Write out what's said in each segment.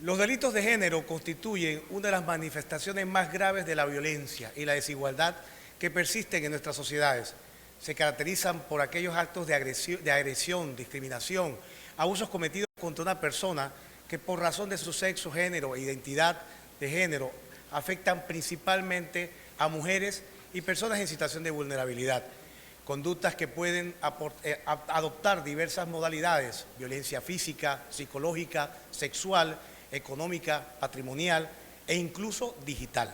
Los delitos de género constituyen una de las manifestaciones más graves de la violencia y la desigualdad que persisten en nuestras sociedades. Se caracterizan por aquellos actos de agresión, discriminación, abusos cometidos contra una persona que por razón de su sexo, género e identidad de género afectan principalmente a mujeres y personas en situación de vulnerabilidad. Conductas que pueden adoptar diversas modalidades: violencia física, psicológica, sexual, económica, patrimonial e incluso digital.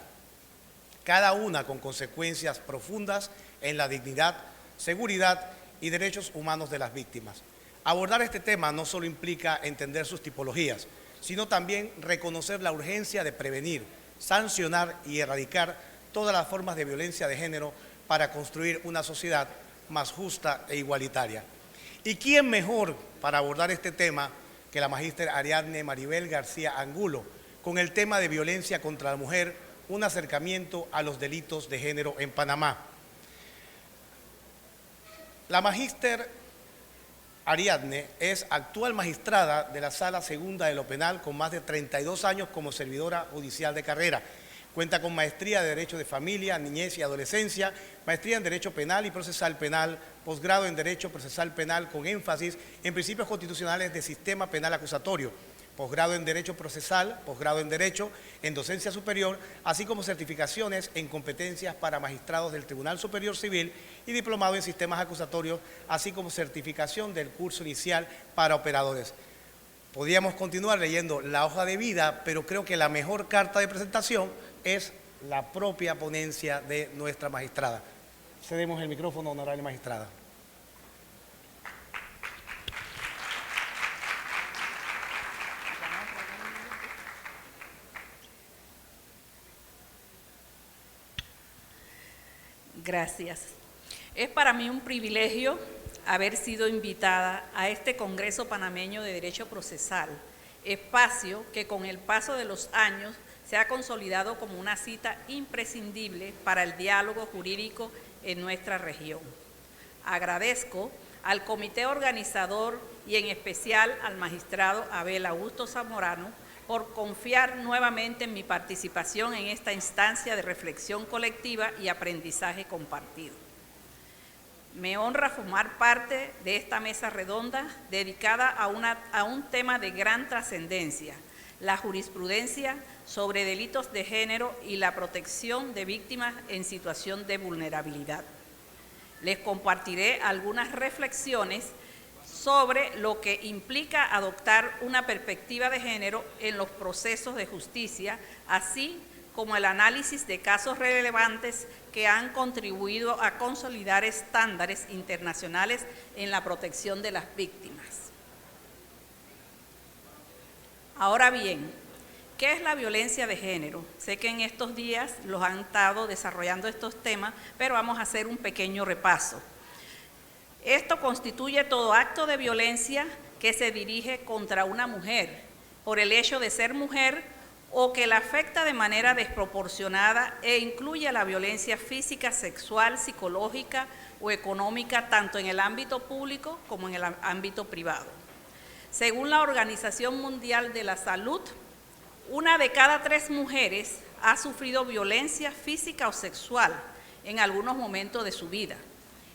Cada una con consecuencias profundas en la dignidad, seguridad y derechos humanos de las víctimas. Abordar este tema no solo implica entender sus tipologías, sino también reconocer la urgencia de prevenir, sancionar y erradicar todas las formas de violencia de género para construir una sociedad más justa e igualitaria. ¿Y quién mejor para abordar este tema que la magíster Ariadne Maribel García Angulo, con el tema de violencia contra la mujer, un acercamiento a los delitos de género en Panamá? La magíster Ariadne es actual magistrada de la Sala Segunda de lo Penal con más de 32 años como servidora judicial de carrera. Cuenta con maestría de Derecho de Familia, Niñez y Adolescencia, maestría en Derecho Penal y Procesal Penal, posgrado en Derecho Procesal Penal con énfasis en principios constitucionales de sistema penal acusatorio, posgrado en Derecho Procesal, posgrado en Derecho, en Docencia Superior, así como certificaciones en competencias para magistrados del Tribunal Superior Civil y diplomado en sistemas acusatorios, así como certificación del curso inicial para operadores. Podríamos continuar leyendo la hoja de vida, pero creo que la mejor carta de presentación es la propia ponencia de nuestra magistrada. Cedemos el micrófono, honorable magistrada. Gracias. Es para mí un privilegio haber sido invitada a este Congreso Panameño de Derecho Procesal, espacio que con el paso de los años se ha consolidado como una cita imprescindible para el diálogo jurídico en nuestra región. Agradezco al comité organizador y en especial al magistrado Abel Augusto Zamorano por confiar nuevamente en mi participación en esta instancia de reflexión colectiva y aprendizaje compartido. Me honra formar parte de esta mesa redonda dedicada a un tema de gran trascendencia: la jurisprudencia sobre delitos de género y la protección de víctimas en situación de vulnerabilidad. Les compartiré algunas reflexiones sobre lo que implica adoptar una perspectiva de género en los procesos de justicia, así como el análisis de casos relevantes que han contribuido a consolidar estándares internacionales en la protección de las víctimas. Ahora bien, ¿qué es la violencia de género? Sé que en estos días los han estado desarrollando estos temas, pero vamos a hacer un pequeño repaso. Esto constituye todo acto de violencia que se dirige contra una mujer por el hecho de ser mujer o que la afecta de manera desproporcionada e incluye la violencia física, sexual, psicológica o económica, tanto en el ámbito público como en el ámbito privado. Según la Organización Mundial de la Salud, 1 de cada 3 mujeres ha sufrido violencia física o sexual en algunos momentos de su vida.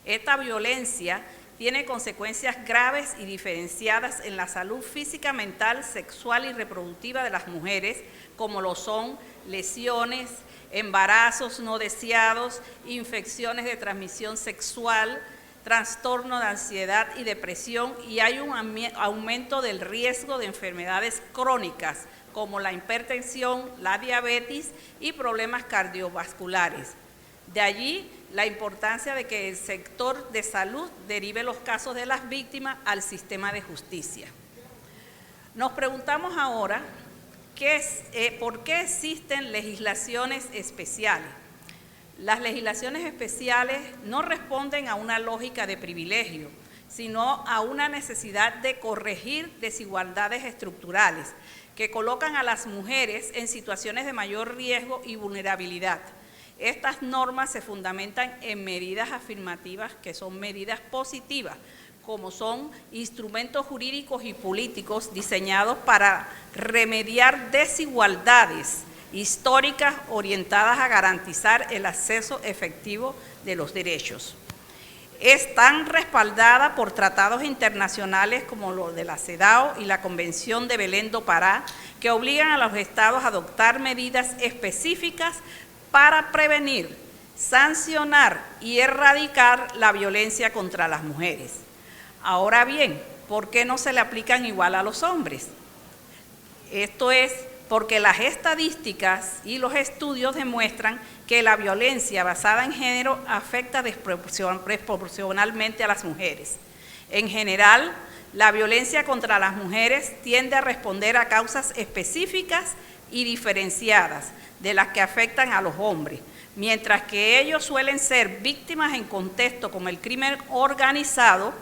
Esta violencia tiene consecuencias graves y diferenciadas en la salud física, mental, sexual y reproductiva de las mujeres, como lo son lesiones, embarazos no deseados, infecciones de transmisión sexual, trastorno de ansiedad y depresión, y hay un aumento del riesgo de enfermedades crónicas, como la hipertensión, la diabetes y problemas cardiovasculares. De allí la importancia de que el sector de salud derive los casos de las víctimas al sistema de justicia. Nos preguntamos ahora, ¿por qué existen legislaciones especiales? Las legislaciones especiales no responden a una lógica de privilegio, sino a una necesidad de corregir desigualdades estructurales que colocan a las mujeres en situaciones de mayor riesgo y vulnerabilidad. Estas normas se fundamentan en medidas afirmativas, que son medidas positivas, como son instrumentos jurídicos y políticos diseñados para remediar desigualdades históricas orientadas a garantizar el acceso efectivo de los derechos. Están respaldadas por tratados internacionales como los de la CEDAW y la Convención de Belén do Pará, que obligan a los estados a adoptar medidas específicas para prevenir, sancionar y erradicar la violencia contra las mujeres. Ahora bien, ¿por qué no se le aplican igual a los hombres? Esto es porque las estadísticas y los estudios demuestran que la violencia basada en género afecta desproporcionalmente a las mujeres. En general, la violencia contra las mujeres tiende a responder a causas específicas y diferenciadas de las que afectan a los hombres, mientras que ellos suelen ser víctimas en contextos como el crimen organizado,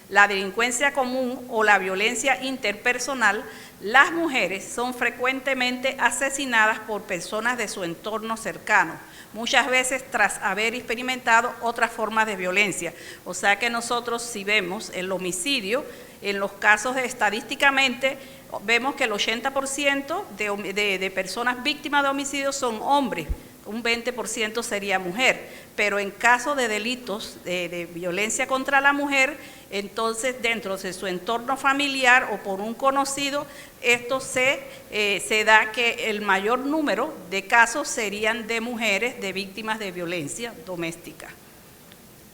la delincuencia común o la violencia interpersonal. Las mujeres son frecuentemente asesinadas por personas de su entorno cercano, muchas veces tras haber experimentado otras formas de violencia. O sea que nosotros, si vemos el homicidio, en los casos estadísticamente, vemos que el 80% de personas víctimas de homicidio son hombres, un 20% sería mujer, pero en caso de delitos de violencia contra la mujer, entonces dentro de su entorno familiar o por un conocido, esto se da que el mayor número de casos serían de mujeres, de víctimas de violencia doméstica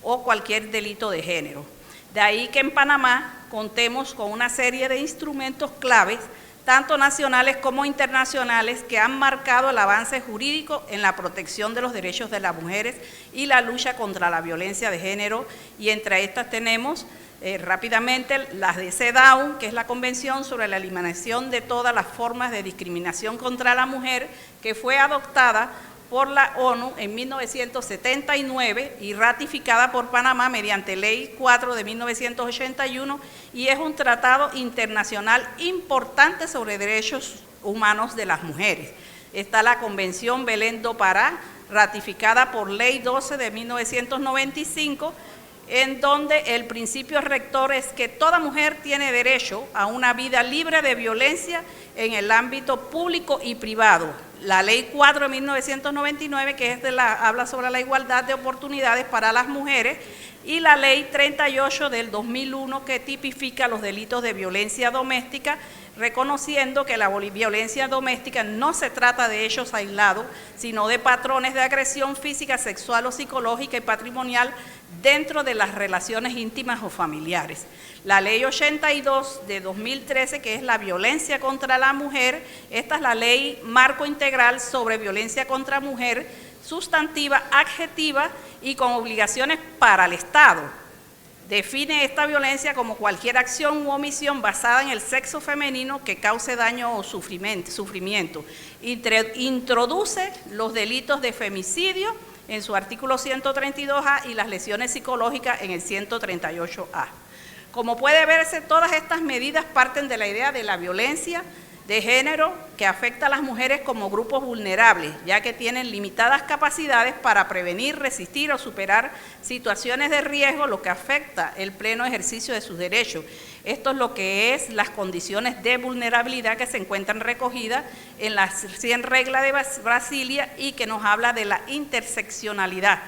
o cualquier delito de género. De ahí que en Panamá contemos con una serie de instrumentos claves, tanto nacionales como internacionales, que han marcado el avance jurídico en la protección de los derechos de las mujeres y la lucha contra la violencia de género, y entre estas tenemos rápidamente las de CEDAW, que es la Convención sobre la Eliminación de todas las formas de discriminación contra la mujer, que fue adoptada por la ONU en 1979 y ratificada por Panamá mediante Ley 4 de 1981, y es un tratado internacional importante sobre derechos humanos de las mujeres. Está la Convención Belén do Pará, ratificada por Ley 12 de 1995, en donde el principio rector es que toda mujer tiene derecho a una vida libre de violencia en el ámbito público y privado. La Ley 4 de 1999, que es habla sobre la igualdad de oportunidades para las mujeres, y la Ley 38 del 2001, que tipifica los delitos de violencia doméstica, reconociendo que la violencia doméstica no se trata de hechos aislados, sino de patrones de agresión física, sexual o psicológica y patrimonial dentro de las relaciones íntimas o familiares. La Ley 82 de 2013, que es la violencia contra la mujer, esta es la ley marco integral sobre violencia contra mujer, sustantiva, adjetiva y con obligaciones para el Estado. Define esta violencia como cualquier acción u omisión basada en el sexo femenino que cause daño o sufrimiento. Introduce los delitos de femicidio en su artículo 132A y las lesiones psicológicas en el 138A. Como puede verse, todas estas medidas parten de la idea de la violencia de género que afecta a las mujeres como grupos vulnerables, ya que tienen limitadas capacidades para prevenir, resistir o superar situaciones de riesgo, lo que afecta el pleno ejercicio de sus derechos. Esto es lo que es las condiciones de vulnerabilidad que se encuentran recogidas en las 100 reglas de Brasilia y que nos habla de la interseccionalidad,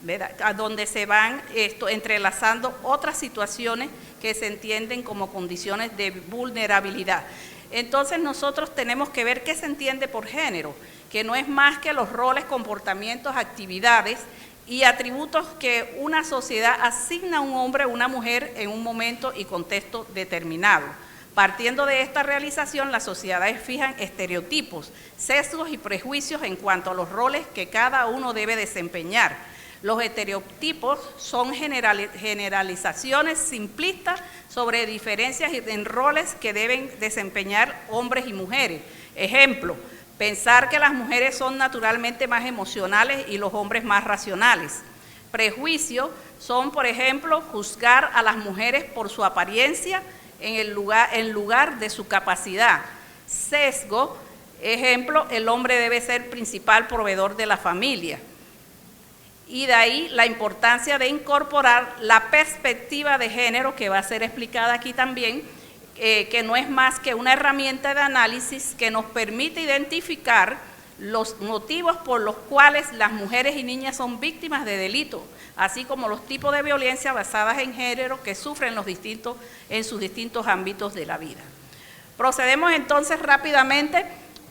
¿verdad?, a donde se van entrelazando otras situaciones que se entienden como condiciones de vulnerabilidad. Entonces nosotros tenemos que ver qué se entiende por género, que no es más que los roles, comportamientos, actividades y atributos que una sociedad asigna a un hombre o una mujer en un momento y contexto determinado. Partiendo de esta realización, las sociedades fijan estereotipos, sesgos y prejuicios en cuanto a los roles que cada uno debe desempeñar. Los estereotipos son generalizaciones simplistas sobre diferencias en roles que deben desempeñar hombres y mujeres. Ejemplo, pensar que las mujeres son naturalmente más emocionales y los hombres más racionales. Prejuicios son, por ejemplo, juzgar a las mujeres por su apariencia en lugar de su capacidad. Sesgo, ejemplo, el hombre debe ser principal proveedor de la familia. y de ahí la importancia de incorporar la perspectiva de género, que va a ser explicada aquí también, que no es más que una herramienta de análisis que nos permite identificar los motivos por los cuales las mujeres y niñas son víctimas de delitos, así como los tipos de violencia basadas en género que sufren en sus distintos ámbitos de la vida. Procedemos entonces rápidamente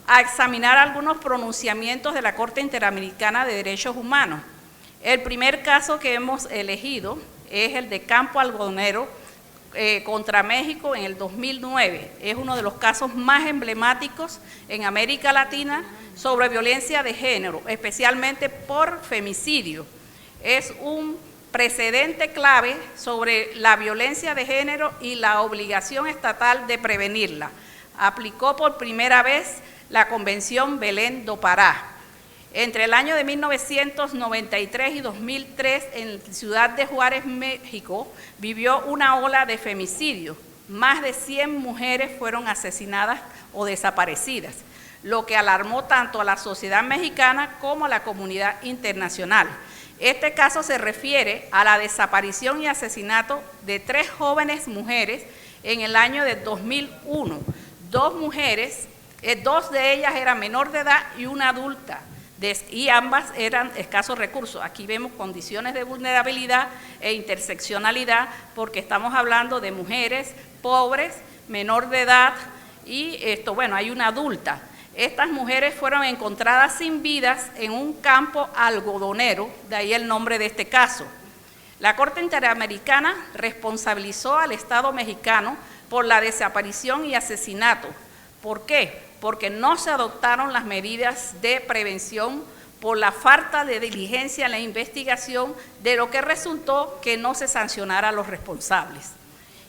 a examinar algunos pronunciamientos de la Corte Interamericana de Derechos Humanos. El primer caso que hemos elegido es el de Campo Algodonero contra México en el 2009. Es uno de los casos más emblemáticos en América Latina sobre violencia de género, especialmente por femicidio. Es un precedente clave sobre la violencia de género y la obligación estatal de prevenirla. Aplicó por primera vez la Convención Belén do Pará. Entre el año de 1993 y 2003, en Ciudad de Juárez, México, vivió una ola de femicidios. Más de 100 mujeres fueron asesinadas o desaparecidas, lo que alarmó tanto a la sociedad mexicana como a la comunidad internacional. Este caso se refiere a la desaparición y asesinato de 3 jóvenes mujeres en el año de 2001. 2 mujeres, 2 de ellas eran menor de edad y una adulta, y ambas eran escasos recursos. Aquí vemos condiciones de vulnerabilidad e interseccionalidad, porque estamos hablando de mujeres pobres, menor de edad y hay una adulta. Estas mujeres fueron encontradas sin vidas en un campo algodonero, de ahí el nombre de este caso. La Corte Interamericana responsabilizó al Estado mexicano por la desaparición y asesinato. ¿Por qué? Porque no se adoptaron las medidas de prevención por la falta de diligencia en la investigación, de lo que resultó que no se sancionara a los responsables.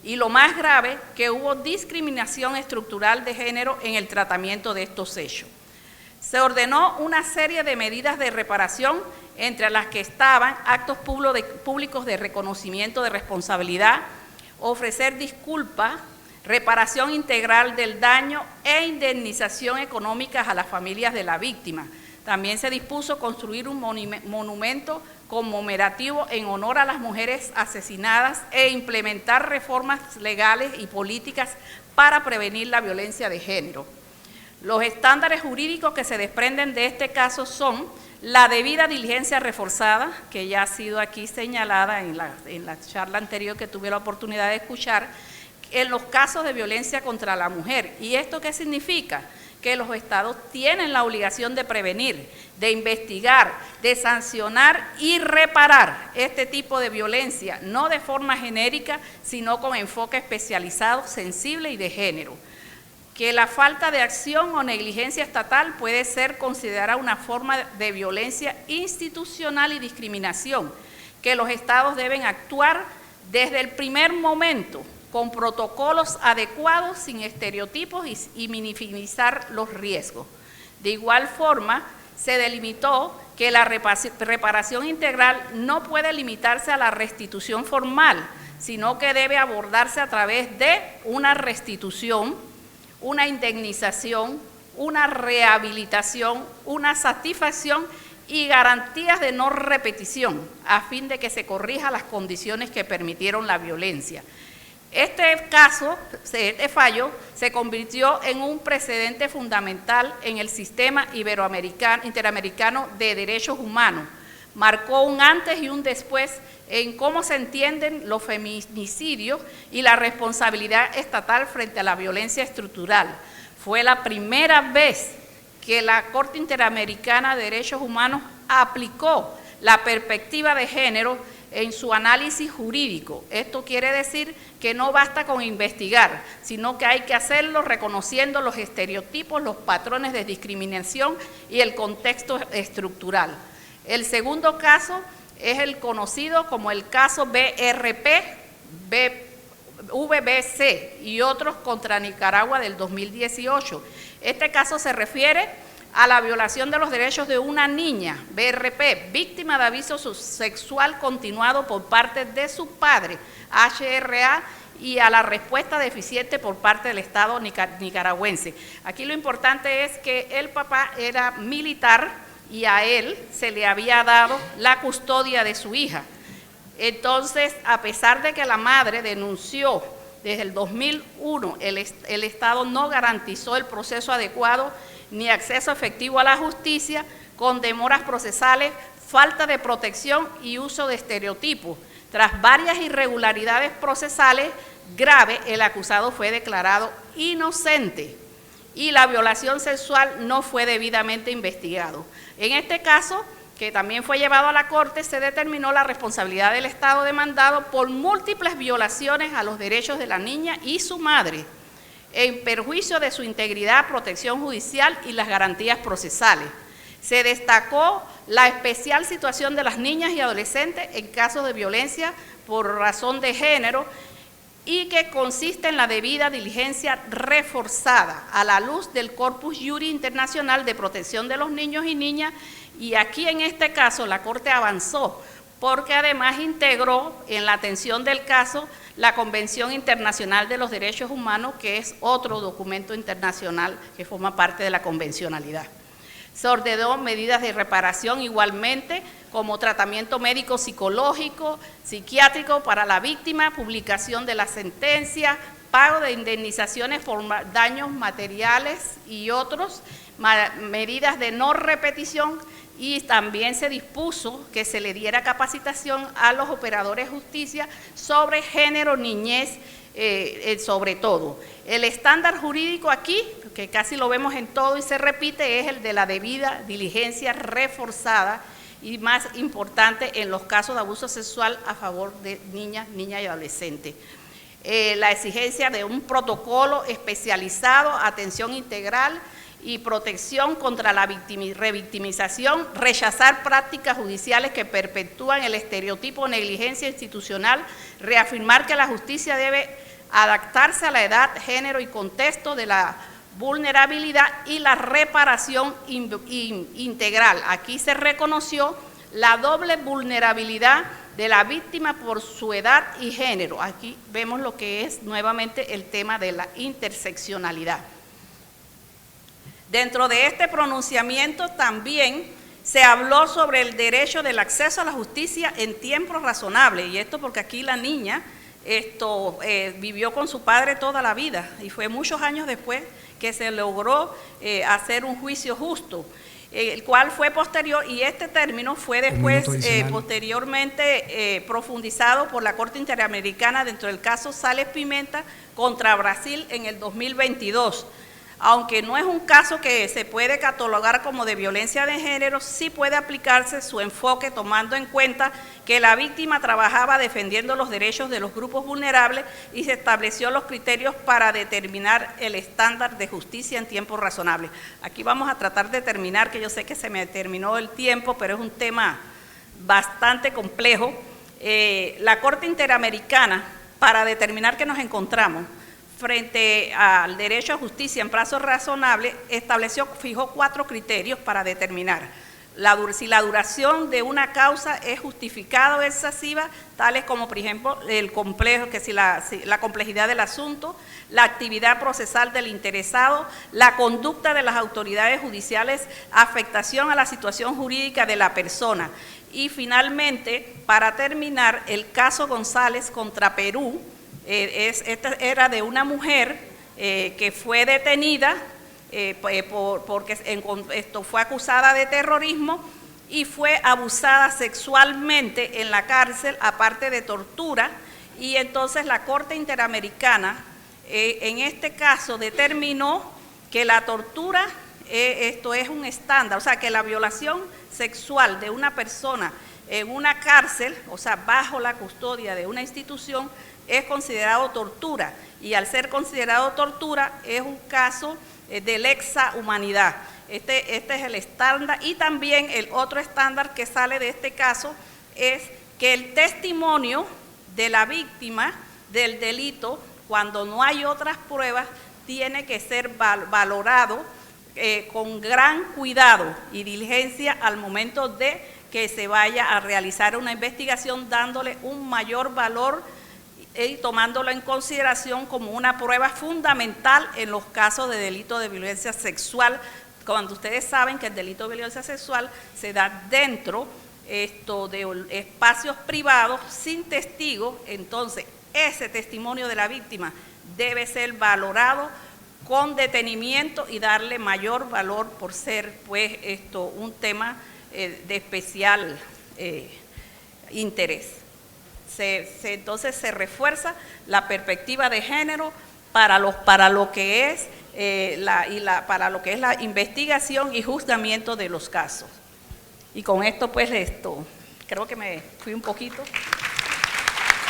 Y lo más grave, que hubo discriminación estructural de género en el tratamiento de estos hechos. Se ordenó una serie de medidas de reparación, entre las que estaban actos públicos de reconocimiento de responsabilidad, ofrecer disculpas, reparación integral del daño e indemnización económica a las familias de la víctima. También se dispuso construir un monumento conmemorativo en honor a las mujeres asesinadas e implementar reformas legales y políticas para prevenir la violencia de género. Los estándares jurídicos que se desprenden de este caso son la debida diligencia reforzada, que ya ha sido aquí señalada en la charla anterior que tuve la oportunidad de escuchar, en los casos de violencia contra la mujer. ¿Y esto qué significa? Que los estados tienen la obligación de prevenir, de investigar, de sancionar y reparar este tipo de violencia, no de forma genérica, sino con enfoque especializado, sensible y de género. Que la falta de acción o negligencia estatal puede ser considerada una forma de violencia institucional y discriminación, que los estados deben actuar desde el primer momento, con protocolos adecuados, sin estereotipos y minimizar los riesgos. De igual forma, se delimitó que la reparación integral no puede limitarse a la restitución formal, sino que debe abordarse a través de una restitución, una indemnización, una rehabilitación, una satisfacción y garantías de no repetición, a fin de que se corrija las condiciones que permitieron la violencia. Este caso, este fallo, se convirtió en un precedente fundamental en el sistema interamericano de derechos humanos. Marcó un antes y un después en cómo se entienden los feminicidios y la responsabilidad estatal frente a la violencia estructural. Fue la primera vez que la Corte Interamericana de Derechos Humanos aplicó la perspectiva de género en su análisis jurídico. Esto quiere decir que no basta con investigar, sino que hay que hacerlo reconociendo los estereotipos, los patrones de discriminación y el contexto estructural. El segundo caso es el conocido como el caso VBC y otros contra Nicaragua del 2018. Este caso se refiere a la violación de los derechos de una niña, BRP, víctima de abuso sexual continuado por parte de su padre, HRA, y a la respuesta deficiente por parte del Estado nicaragüense. Aquí lo importante es que el papá era militar y a él se le había dado la custodia de su hija. Entonces, a pesar de que la madre denunció desde el 2001, el Estado no garantizó el proceso adecuado ni acceso efectivo a la justicia, con demoras procesales, falta de protección y uso de estereotipos. Tras varias irregularidades procesales graves, el acusado fue declarado inocente y la violación sexual no fue debidamente investigado. En este caso, que también fue llevado a la Corte, se determinó la responsabilidad del Estado demandado por múltiples violaciones a los derechos de la niña y su madre, en perjuicio de su integridad, protección judicial y las garantías procesales. Se destacó la especial situación de las niñas y adolescentes en casos de violencia por razón de género y que consiste en la debida diligencia reforzada a la luz del Corpus Juris Internacional de Protección de los Niños y Niñas. Y aquí en este caso la Corte avanzó porque además integró en la atención del caso la Convención Internacional de los Derechos Humanos, que es otro documento internacional que forma parte de la convencionalidad. Se ordenó medidas de reparación igualmente, como tratamiento médico, psicológico, psiquiátrico para la víctima, publicación de la sentencia, pago de indemnizaciones por daños materiales y otros, medidas de no repetición, y también se dispuso que se le diera capacitación a los operadores de justicia sobre género, niñez, sobre todo. El estándar jurídico aquí, que casi lo vemos en todo y se repite, es el de la debida diligencia reforzada y más importante en los casos de abuso sexual a favor de niñas y adolescentes. La exigencia de un protocolo especializado, atención integral y protección contra la revictimización, rechazar prácticas judiciales que perpetúan el estereotipo o negligencia institucional, reafirmar que la justicia debe adaptarse a la edad, género y contexto de la vulnerabilidad y la reparación integral. Aquí se reconoció la doble vulnerabilidad de la víctima por su edad y género. Aquí vemos lo que es nuevamente el tema de la interseccionalidad. Dentro de este pronunciamiento también se habló sobre el derecho del acceso a la justicia en tiempo razonable, y esto porque aquí la niña vivió con su padre toda la vida y fue muchos años después que se logró hacer un juicio justo, el cual fue posterior, y este término fue después posteriormente profundizado por la Corte Interamericana dentro del caso Sales Pimenta contra Brasil en el 2022. Aunque no es un caso que se puede catalogar como de violencia de género, sí puede aplicarse su enfoque tomando en cuenta que la víctima trabajaba defendiendo los derechos de los grupos vulnerables y se estableció los criterios para determinar el estándar de justicia en tiempo razonable. Aquí vamos a tratar de terminar, que yo sé que se me terminó el tiempo, pero es un tema bastante complejo. La Corte Interamericana, para determinar que nos encontramos frente al derecho a justicia en plazo razonable, fijó 4 criterios para determinar si la duración de una causa es justificada o excesiva, tales como, por ejemplo, la complejidad del asunto, la actividad procesal del interesado, la conducta de las autoridades judiciales, afectación a la situación jurídica de la persona. Y finalmente, para terminar, el caso González contra Perú. Esta era de una mujer que fue detenida porque fue acusada de terrorismo y fue abusada sexualmente en la cárcel, aparte de tortura, y entonces la Corte Interamericana en este caso determinó que la tortura esto es un estándar, o sea que la violación sexual de una persona en una cárcel, o sea bajo la custodia de una institución, es considerado tortura, y al ser considerado tortura es un caso de lesa humanidad. Este es el estándar, y también el otro estándar que sale de este caso es que el testimonio de la víctima del delito, cuando no hay otras pruebas, tiene que ser valorado con gran cuidado y diligencia al momento de que se vaya a realizar una investigación, dándole un mayor valor y tomándolo en consideración como una prueba fundamental en los casos de delito de violencia sexual cuando ustedes saben que el delito de violencia sexual se da dentro de espacios privados sin testigos, entonces ese testimonio de la víctima debe ser valorado con detenimiento y darle mayor valor por ser pues un tema de especial interés. Entonces se refuerza la perspectiva de género para lo que es para lo que es la investigación y juzgamiento de los casos. Y con esto pues creo que me fui un poquito.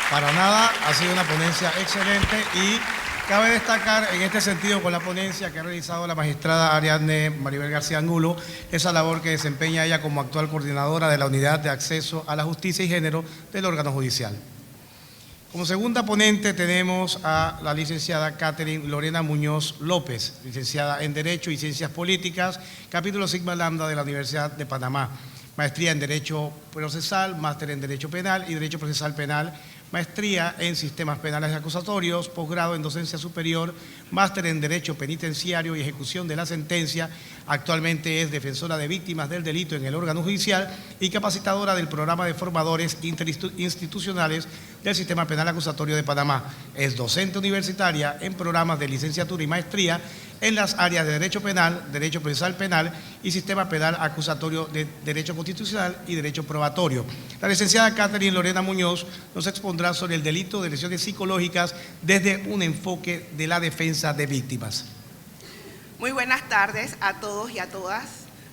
Para nada, ha sido una ponencia excelente y cabe destacar en este sentido con la ponencia que ha realizado la magistrada Ariadne Maribel García Angulo, esa labor que desempeña ella como actual coordinadora de la Unidad de Acceso a la Justicia y Género del órgano judicial. Como segunda ponente tenemos a la licenciada Catherine Lorena Muñoz López, licenciada en Derecho y Ciencias Políticas, capítulo Sigma Lambda de la Universidad de Panamá, maestría en Derecho Procesal, máster en Derecho Penal y Derecho Procesal Penal, maestría en Sistemas Penales Acusatorios, posgrado en Docencia Superior, máster en Derecho Penitenciario y Ejecución de la Sentencia. Actualmente es defensora de víctimas del delito en el órgano judicial y capacitadora del programa de formadores interinstitucionales del Sistema Penal Acusatorio de Panamá. Es docente universitaria en programas de licenciatura y maestría en las áreas de Derecho Penal, Derecho Procesal Penal y Sistema Penal Acusatorio de Derecho Constitucional y Derecho Probatorio. La licenciada Catherine Lorena Muñoz nos expondrá sobre el delito de lesiones psicológicas desde un enfoque de la defensa de víctimas. Muy buenas tardes a todos y a todas.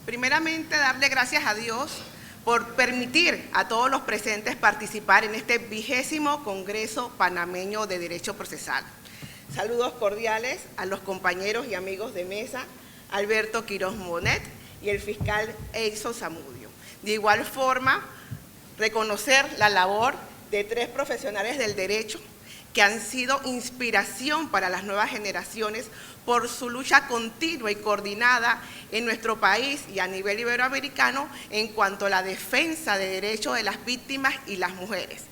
Primeramente, darle gracias a Dios por permitir a todos los presentes participar en este 20º Congreso Panameño de Derecho Procesal. Saludos cordiales a los compañeros y amigos de mesa, Alberto Quiroz Monet y el fiscal Edson Zamudio. De igual forma, reconocer la labor de 3 profesionales del derecho que han sido inspiración para las nuevas generaciones por su lucha continua y coordinada en nuestro país y a nivel iberoamericano en cuanto a la defensa de derechos de las víctimas y las mujeres.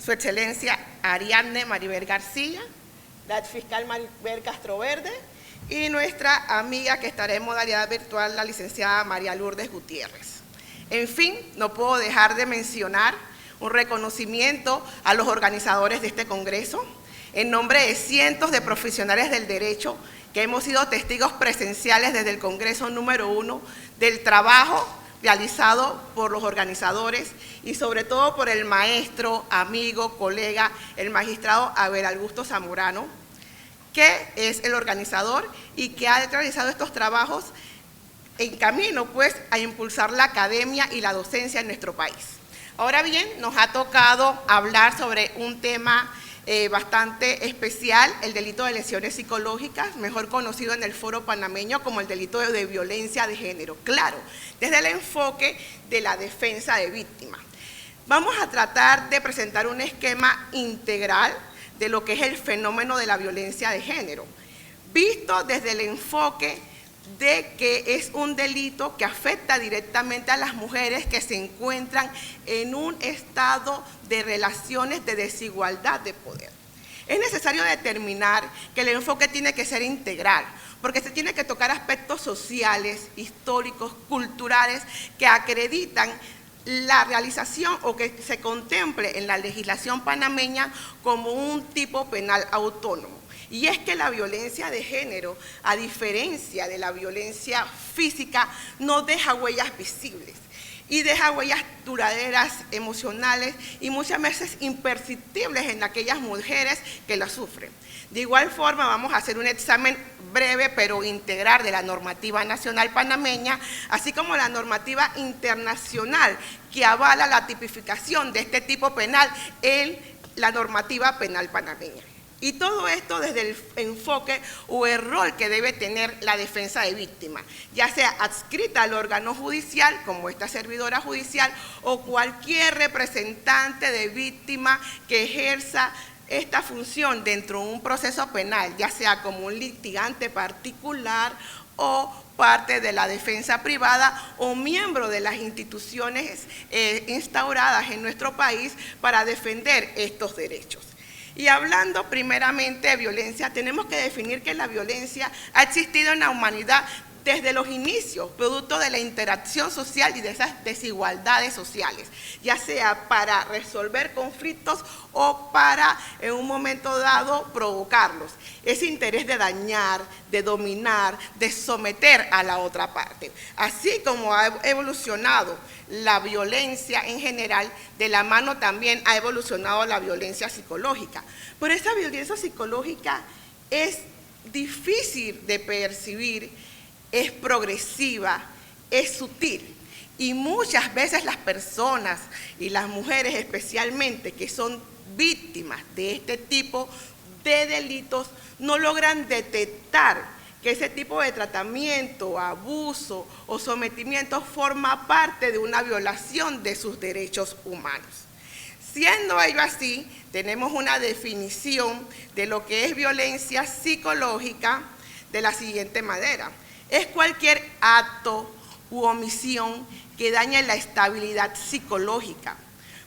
Su Excelencia Ariadne Maribel García, la fiscal Maribel Castroverde y nuestra amiga que estará en modalidad virtual, la licenciada María Lourdes Gutiérrez. En fin, no puedo dejar de mencionar un reconocimiento a los organizadores de este congreso, en nombre de cientos de profesionales del derecho que hemos sido testigos presenciales desde el Congreso número 1 del trabajo realizado por los organizadores y sobre todo por el maestro, amigo, colega, el magistrado Abel Augusto Zamorano, que es el organizador y que ha realizado estos trabajos en camino pues a impulsar la academia y la docencia en nuestro país. Ahora bien, nos ha tocado hablar sobre un tema bastante especial, el delito de lesiones psicológicas, mejor conocido en el foro panameño como el delito de violencia de género, claro, desde el enfoque de la defensa de víctimas. Vamos a tratar de presentar un esquema integral de lo que es el fenómeno de la violencia de género, visto desde el enfoque de que es un delito que afecta directamente a las mujeres que se encuentran en un estado de relaciones de desigualdad de poder. Es necesario determinar que el enfoque tiene que ser integral, porque se tiene que tocar aspectos sociales, históricos, culturales que acreditan la realización o que se contemple en la legislación panameña como un tipo penal autónomo. Y es que la violencia de género, a diferencia de la violencia física, no deja huellas visibles y deja huellas duraderas, emocionales y muchas veces imperceptibles en aquellas mujeres que la sufren. De igual forma, vamos a hacer un examen breve pero integral de la normativa nacional panameña, así como la normativa internacional que avala la tipificación de este tipo penal en la normativa penal panameña. Y todo esto desde el enfoque o el rol que debe tener la defensa de víctimas, ya sea adscrita al órgano judicial, como esta servidora judicial, o cualquier representante de víctima que ejerza esta función dentro de un proceso penal, ya sea como un litigante particular o parte de la defensa privada o miembro de las instituciones instauradas en nuestro país para defender estos derechos. Y hablando primeramente de violencia, tenemos que definir que la violencia ha existido en la humanidad desde los inicios, producto de la interacción social y de esas desigualdades sociales, ya sea para resolver conflictos o para, en un momento dado, provocarlos. Ese interés de dañar, de dominar, de someter a la otra parte. Así como ha evolucionado la violencia en general, de la mano también ha evolucionado la violencia psicológica. Pero esa violencia psicológica es difícil de percibir, es progresiva, es sutil. Y muchas veces las personas, y las mujeres especialmente, que son víctimas de este tipo de delitos, no logran detectar que ese tipo de tratamiento, abuso o sometimiento forma parte de una violación de sus derechos humanos. Siendo ello así, tenemos una definición de lo que es violencia psicológica de la siguiente manera: es cualquier acto u omisión que dañe la estabilidad psicológica.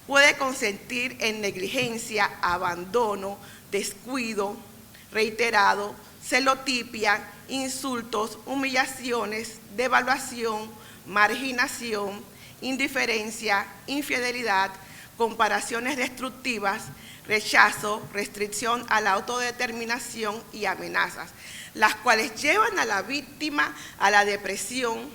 Puede consistir en negligencia, abandono, descuido reiterado, celotipia, insultos, humillaciones, devaluación, marginación, indiferencia, infidelidad, comparaciones destructivas, rechazo, restricción a la autodeterminación y amenazas, las cuales llevan a la víctima a la depresión,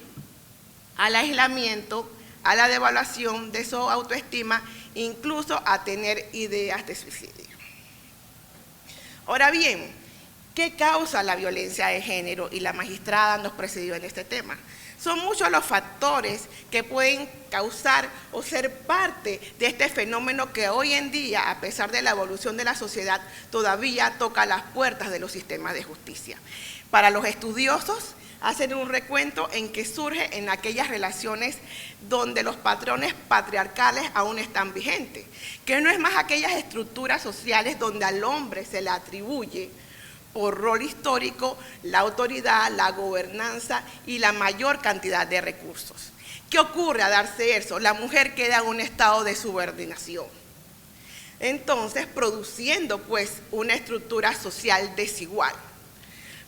al aislamiento, a la devaluación de su autoestima, incluso a tener ideas de suicidio. Ahora bien, ¿qué causa la violencia de género? Y la magistrada nos presidió en este tema. Son muchos los factores que pueden causar o ser parte de este fenómeno que hoy en día, a pesar de la evolución de la sociedad, todavía toca las puertas de los sistemas de justicia. Para los estudiosos, hacen un recuento en que surge en aquellas relaciones donde los patrones patriarcales aún están vigentes, que no es más aquellas estructuras sociales donde al hombre se le atribuye por rol histórico la autoridad, la gobernanza y la mayor cantidad de recursos. ¿Qué ocurre al darse eso? La mujer queda en un estado de subordinación. Entonces, produciendo pues una estructura social desigual.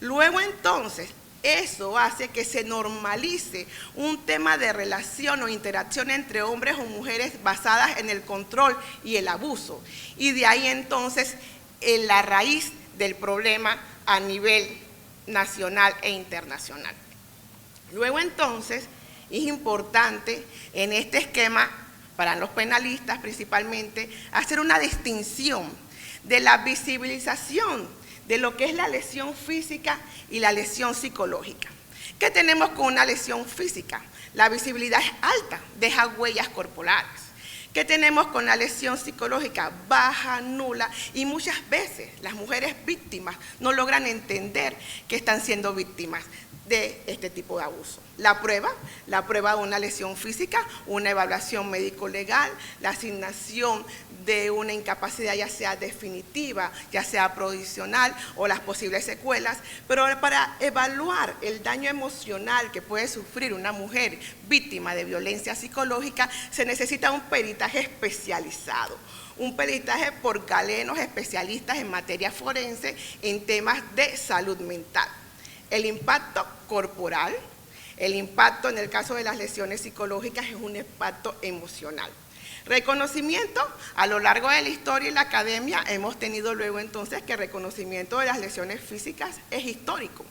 Luego entonces, eso hace que se normalice un tema de relación o interacción entre hombres o mujeres basadas en el control y el abuso. Y de ahí entonces la raíz del problema a nivel nacional e internacional. Luego entonces es importante en este esquema, para los penalistas principalmente, hacer una distinción de la visibilización de lo que es la lesión física y la lesión psicológica. ¿Qué tenemos con una lesión física? La visibilidad es alta, deja huellas corporales. ¿Qué tenemos con la lesión psicológica? Baja, nula, y muchas veces las mujeres víctimas no logran entender que están siendo víctimas de este tipo de abuso. La prueba de una lesión física, una evaluación médico-legal, la asignación de una incapacidad ya sea definitiva, ya sea provisional o las posibles secuelas, pero para evaluar el daño emocional que puede sufrir una mujer víctima de violencia psicológica se necesita un peritaje especializado. Un peritaje por galenos especialistas en materia forense en temas de salud mental. El impacto corporal, el impacto en el caso de las lesiones psicológicas es un impacto emocional. Reconocimiento, a lo largo de la historia y la academia hemos tenido luego entonces que el reconocimiento de las lesiones físicas es histórico.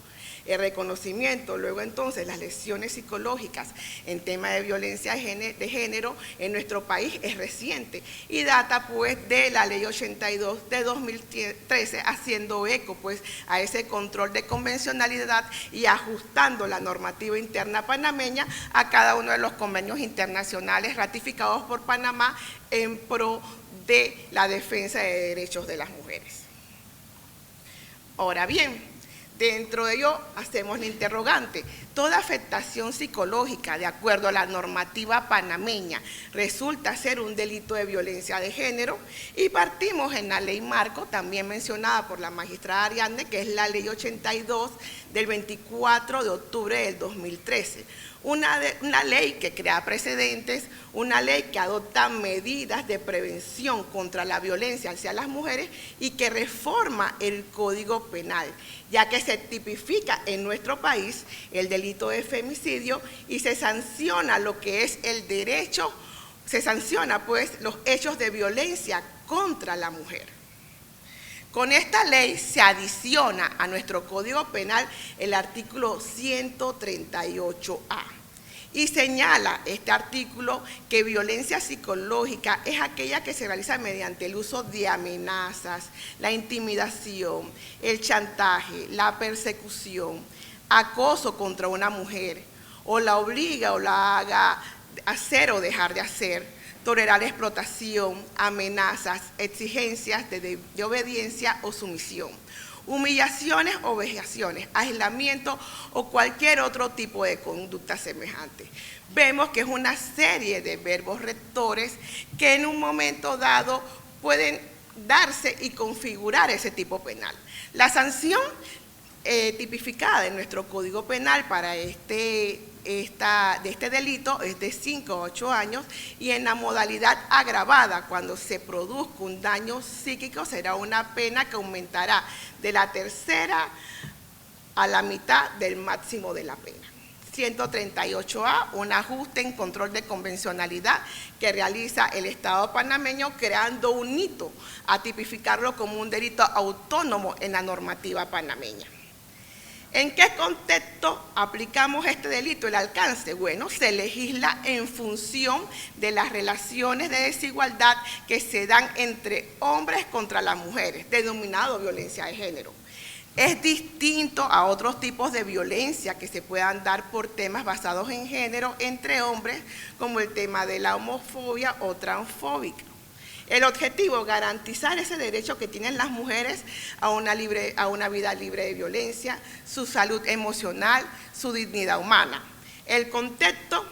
El reconocimiento, luego entonces las lesiones psicológicas en tema de violencia de género en nuestro país es reciente y data pues de la ley 82 de 2013, haciendo eco pues a ese control de convencionalidad y ajustando la normativa interna panameña a cada uno de los convenios internacionales ratificados por Panamá en pro de la defensa de derechos de las mujeres. Ahora bien, dentro de ello hacemos la interrogante. Toda afectación psicológica, de acuerdo a la normativa panameña, resulta ser un delito de violencia de género y partimos en la ley marco, también mencionada por la magistrada Ariadne, que es la ley 82 del 24 de octubre del 2013. Una ley que crea precedentes, una ley que adopta medidas de prevención contra la violencia hacia las mujeres y que reforma el Código Penal, ya que se tipifica en nuestro país el delito de femicidio y se sanciona lo que es el derecho, se sanciona pues los hechos de violencia contra la mujer. Con esta ley se adiciona a nuestro Código Penal el artículo 138A y señala este artículo que violencia psicológica es aquella que se realiza mediante el uso de amenazas, la intimidación, el chantaje, la persecución, acoso contra una mujer, o la obliga o la haga hacer o dejar de hacer, tolerar explotación, amenazas, exigencias de obediencia o sumisión, humillaciones o vejaciones, aislamiento o cualquier otro tipo de conducta semejante. Vemos que es una serie de verbos rectores que en un momento dado pueden darse y configurar ese tipo penal. La sanción tipificada en nuestro Código Penal para este delito es de 5 a 8 años y en la modalidad agravada, cuando se produzca un daño psíquico, será una pena que aumentará de la tercera a la mitad del máximo de la pena. 138A, un ajuste en control de convencionalidad que realiza el Estado panameño, creando un hito a tipificarlo como un delito autónomo en la normativa panameña. ¿En qué contexto aplicamos este delito, el alcance? Bueno, se legisla en función de las relaciones de desigualdad que se dan entre hombres contra las mujeres, denominado violencia de género. Es distinto a otros tipos de violencia que se puedan dar por temas basados en género entre hombres, como el tema de la homofobia o transfóbica. El objetivo, garantizar ese derecho que tienen las mujeres a una vida libre de violencia, su salud emocional, su dignidad humana. El contexto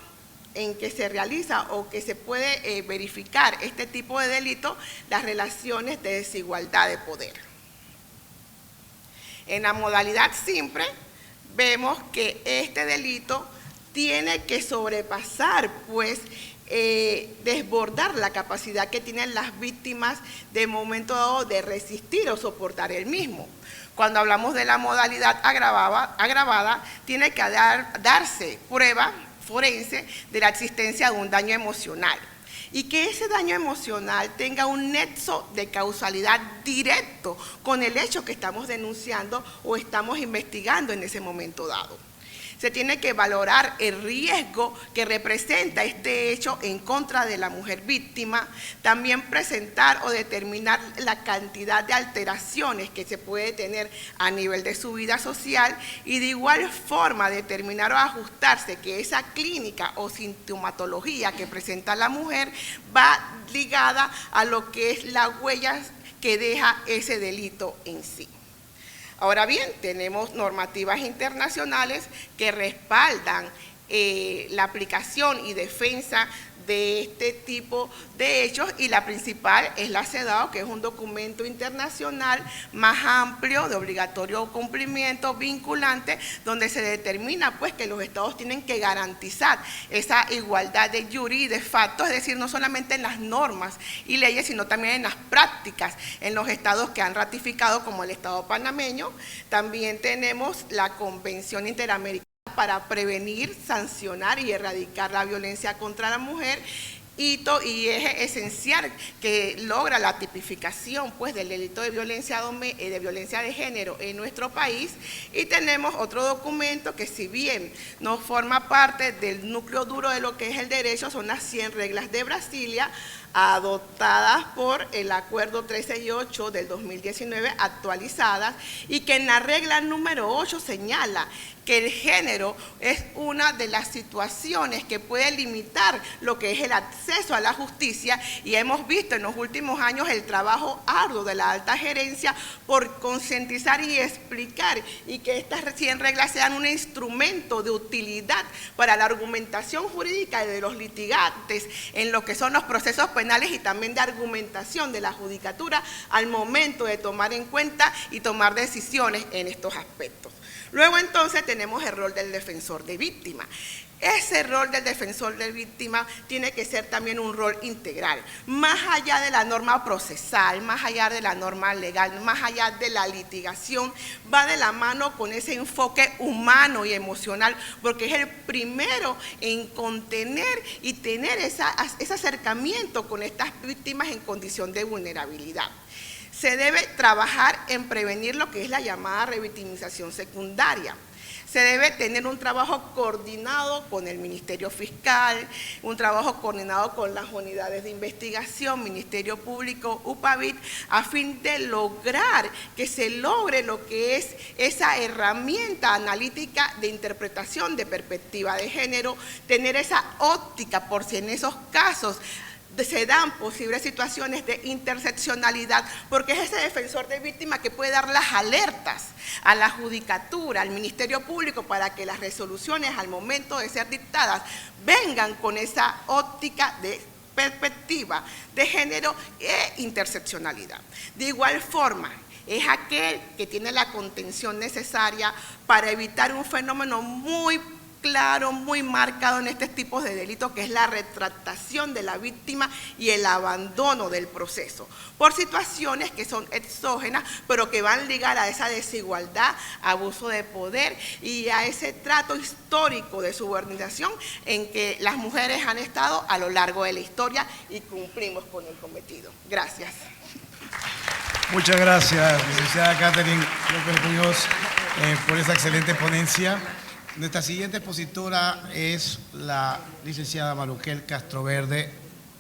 en que se realiza o que se puede verificar este tipo de delito, las relaciones de desigualdad de poder. En la modalidad simple, vemos que este delito tiene que sobrepasar, pues, desbordar la capacidad que tienen las víctimas de momento dado de resistir o soportar el mismo. Cuando hablamos de la modalidad agravada tiene que darse prueba forense de la existencia de un daño emocional y que ese daño emocional tenga un nexo de causalidad directo con el hecho que estamos denunciando o estamos investigando en ese momento dado. Se tiene que valorar el riesgo que representa este hecho en contra de la mujer víctima, también presentar o determinar la cantidad de alteraciones que se puede tener a nivel de su vida social y de igual forma determinar o ajustarse que esa clínica o sintomatología que presenta la mujer va ligada a lo que es las huellas que deja ese delito en sí. Ahora bien, tenemos normativas internacionales que respaldan la aplicación y defensa de este tipo de hechos y la principal es la CEDAW, que es un documento internacional más amplio de obligatorio cumplimiento vinculante, donde se determina pues que los estados tienen que garantizar esa igualdad de jure y de facto, es decir, no solamente en las normas y leyes, sino también en las prácticas en los estados que han ratificado, como el estado panameño. También tenemos la Convención Interamericana para prevenir, sancionar y erradicar la violencia contra la mujer, hito y eje esencial que logra la tipificación pues, del delito de violencia de género en nuestro país. Y tenemos otro documento que, si bien no forma parte del núcleo duro de lo que es el derecho, son las 100 reglas de Brasilia, adoptadas por el Acuerdo 13 y 8 del 2019, actualizadas, y que en la regla número 8 señala que el género es una de las situaciones que puede limitar lo que es el acceso a la justicia, y hemos visto en los últimos años el trabajo arduo de la alta gerencia por concientizar y explicar y que estas 100 reglas sean un instrumento de utilidad para la argumentación jurídica de los litigantes en lo que son los procesos penales y también de argumentación de la judicatura al momento de tomar en cuenta y tomar decisiones en estos aspectos. Luego entonces tenemos el rol del defensor de víctima. Ese rol del defensor de víctima tiene que ser también un rol integral, más allá de la norma procesal, más allá de la norma legal, más allá de la litigación, va de la mano con ese enfoque humano y emocional, porque es el primero en contener y tener ese acercamiento con estas víctimas en condición de vulnerabilidad. Se debe trabajar en prevenir lo que es la llamada revictimización secundaria. Se debe tener un trabajo coordinado con el Ministerio Fiscal, un trabajo coordinado con las unidades de investigación, Ministerio Público, UPAVIT, a fin de lograr que se logre lo que es esa herramienta analítica de interpretación de perspectiva de género, tener esa óptica por si en esos casos se dan posibles situaciones de interseccionalidad, porque es ese defensor de víctima que puede dar las alertas a la judicatura, al Ministerio Público, para que las resoluciones al momento de ser dictadas vengan con esa óptica de perspectiva de género e interseccionalidad. De igual forma, es aquel que tiene la contención necesaria para evitar un fenómeno muy claro, muy marcado en estos tipos de delitos, que es la retractación de la víctima y el abandono del proceso, por situaciones que son exógenas, pero que van ligadas a esa desigualdad, abuso de poder y a ese trato histórico de subordinación en que las mujeres han estado a lo largo de la historia y cumplimos con el cometido. Gracias. Muchas gracias, licenciada Catherine López Muñoz, por esa excelente ponencia. Nuestra siguiente expositora es la licenciada Maruquel Castroverde,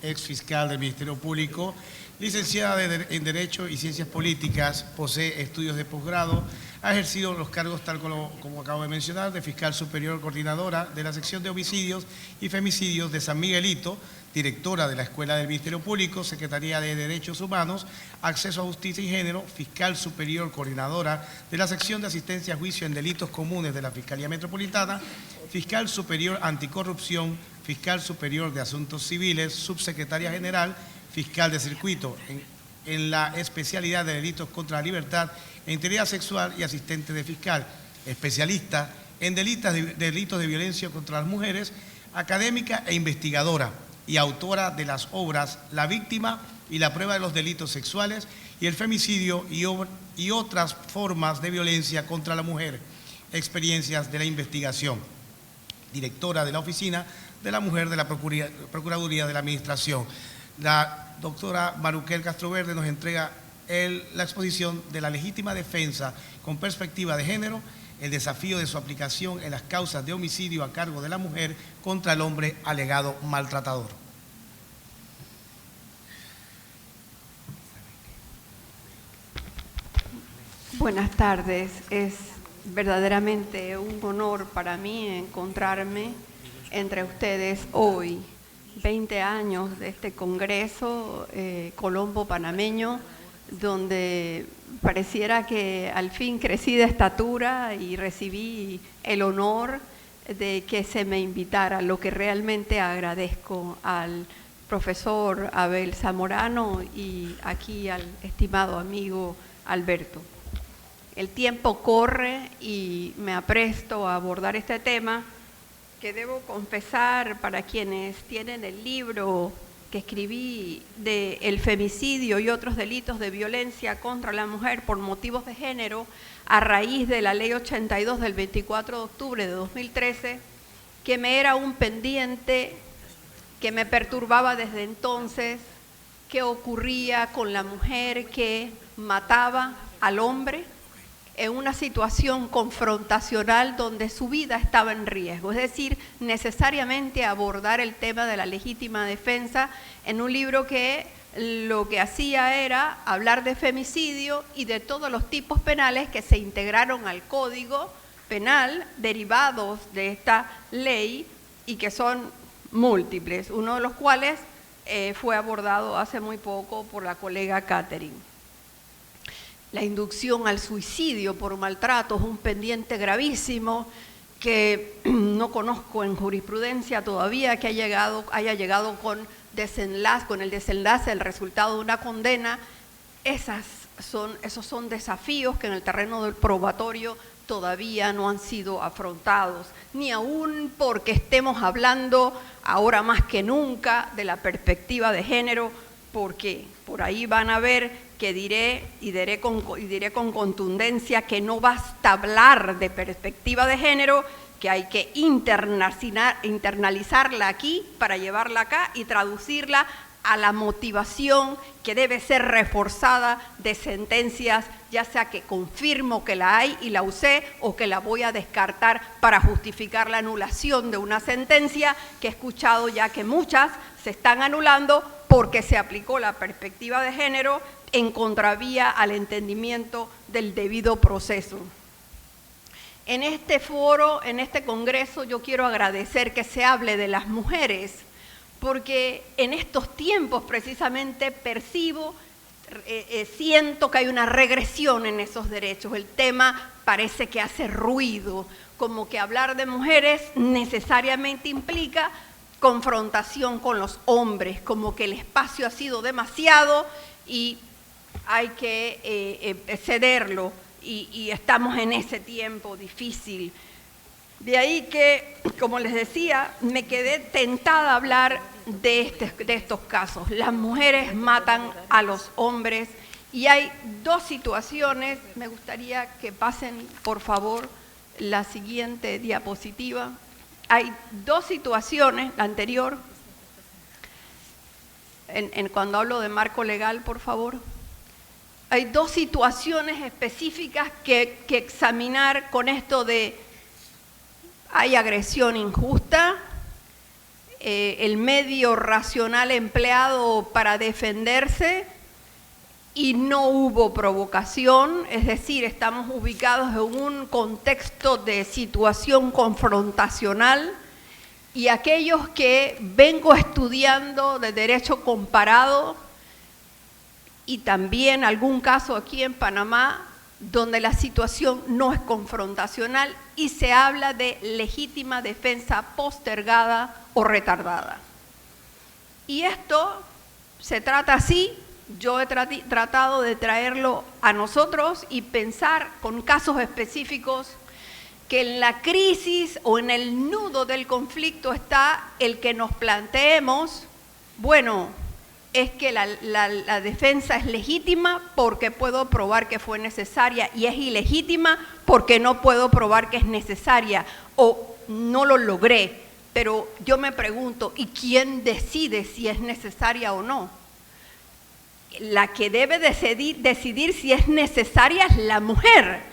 ex fiscal del Ministerio Público, licenciada en Derecho y Ciencias Políticas, posee estudios de posgrado, ha ejercido los cargos tal como acabo de mencionar, de fiscal superior coordinadora de la sección de homicidios y femicidios de San Miguelito, directora de la Escuela del Ministerio Público, Secretaría de Derechos Humanos, Acceso a Justicia y Género, fiscal superior coordinadora de la sección de asistencia a juicio en delitos comunes de la Fiscalía Metropolitana, fiscal superior anticorrupción, fiscal superior de asuntos civiles, subsecretaria general, fiscal de circuito en la especialidad de delitos contra la libertad e integridad sexual y asistente de fiscal, especialista en delitos de violencia contra las mujeres, académica e investigadora y autora de las obras La víctima y la prueba de los delitos sexuales y el femicidio y otras formas de violencia contra la mujer, experiencias de la investigación, directora de la Oficina de la Mujer de la Procuraduría de la Administración. La doctora Maruquel Castroverde nos entrega la exposición de la legítima defensa con perspectiva de género, el desafío de su aplicación en las causas de homicidio a cargo de la mujer contra el hombre alegado maltratador. Buenas tardes. Es verdaderamente un honor para mí encontrarme entre ustedes hoy, 20 años de este Congreso Colombo Panameño, donde pareciera que al fin crecí de estatura y recibí el honor de que se me invitara, lo que realmente agradezco al profesor Abel Zamorano y aquí al estimado amigo Alberto. El tiempo corre y me apresto a abordar este tema que debo confesar, para quienes tienen el libro que escribí de el femicidio y otros delitos de violencia contra la mujer por motivos de género a raíz de la Ley 82 del 24 de octubre de 2013, que me era un pendiente que me perturbaba desde entonces, qué ocurría con la mujer que mataba al hombre en una situación confrontacional donde su vida estaba en riesgo. Es decir, necesariamente abordar el tema de la legítima defensa en un libro que lo que hacía era hablar de femicidio y de todos los tipos penales que se integraron al Código Penal derivados de esta ley y que son múltiples, uno de los cuales fue abordado hace muy poco por la colega Catherine. La inducción al suicidio por maltrato es un pendiente gravísimo que no conozco en jurisprudencia todavía que haya llegado con el desenlace, el resultado de una condena. Esos son desafíos que en el terreno del probatorio todavía no han sido afrontados, ni aún porque estemos hablando ahora más que nunca de la perspectiva de género, porque por ahí van a ver que diré con contundencia que no basta hablar de perspectiva de género, que hay que internalizarla aquí para llevarla acá y traducirla a la motivación que debe ser reforzada de sentencias, ya sea que confirmo que la hay y la usé o que la voy a descartar para justificar la anulación de una sentencia, que he escuchado ya que muchas se están anulando porque se aplicó la perspectiva de género en contravía al entendimiento del debido proceso. En este foro, en este congreso, yo quiero agradecer que se hable de las mujeres, porque en estos tiempos precisamente siento que hay una regresión en esos derechos. El tema parece que hace ruido, como que hablar de mujeres necesariamente implica confrontación con los hombres, como que el espacio ha sido demasiado y hay que cederlo, y estamos en ese tiempo difícil. De ahí que, como les decía, me quedé tentada a hablar de estos casos. Las mujeres matan a los hombres y hay dos situaciones. Me gustaría que pasen, por favor, la siguiente diapositiva. Hay dos situaciones, la anterior, cuando hablo de marco legal, por favor. Hay dos situaciones específicas que examinar con esto de hay agresión injusta, el medio racional empleado para defenderse y no hubo provocación, es decir, estamos ubicados en un contexto de situación confrontacional, y aquellos que vengo estudiando de derecho comparado y también algún caso aquí en Panamá donde la situación no es confrontacional y se habla de legítima defensa postergada o retardada. Y esto se trata así. Yo he tratado de traerlo a nosotros y pensar con casos específicos que en la crisis o en el nudo del conflicto está el que nos planteemos, bueno, es que la defensa es legítima porque puedo probar que fue necesaria, y es ilegítima porque no puedo probar que es necesaria o no lo logré. Pero yo me pregunto, ¿y quién decide si es necesaria o no? La que debe decidir si es necesaria es la mujer,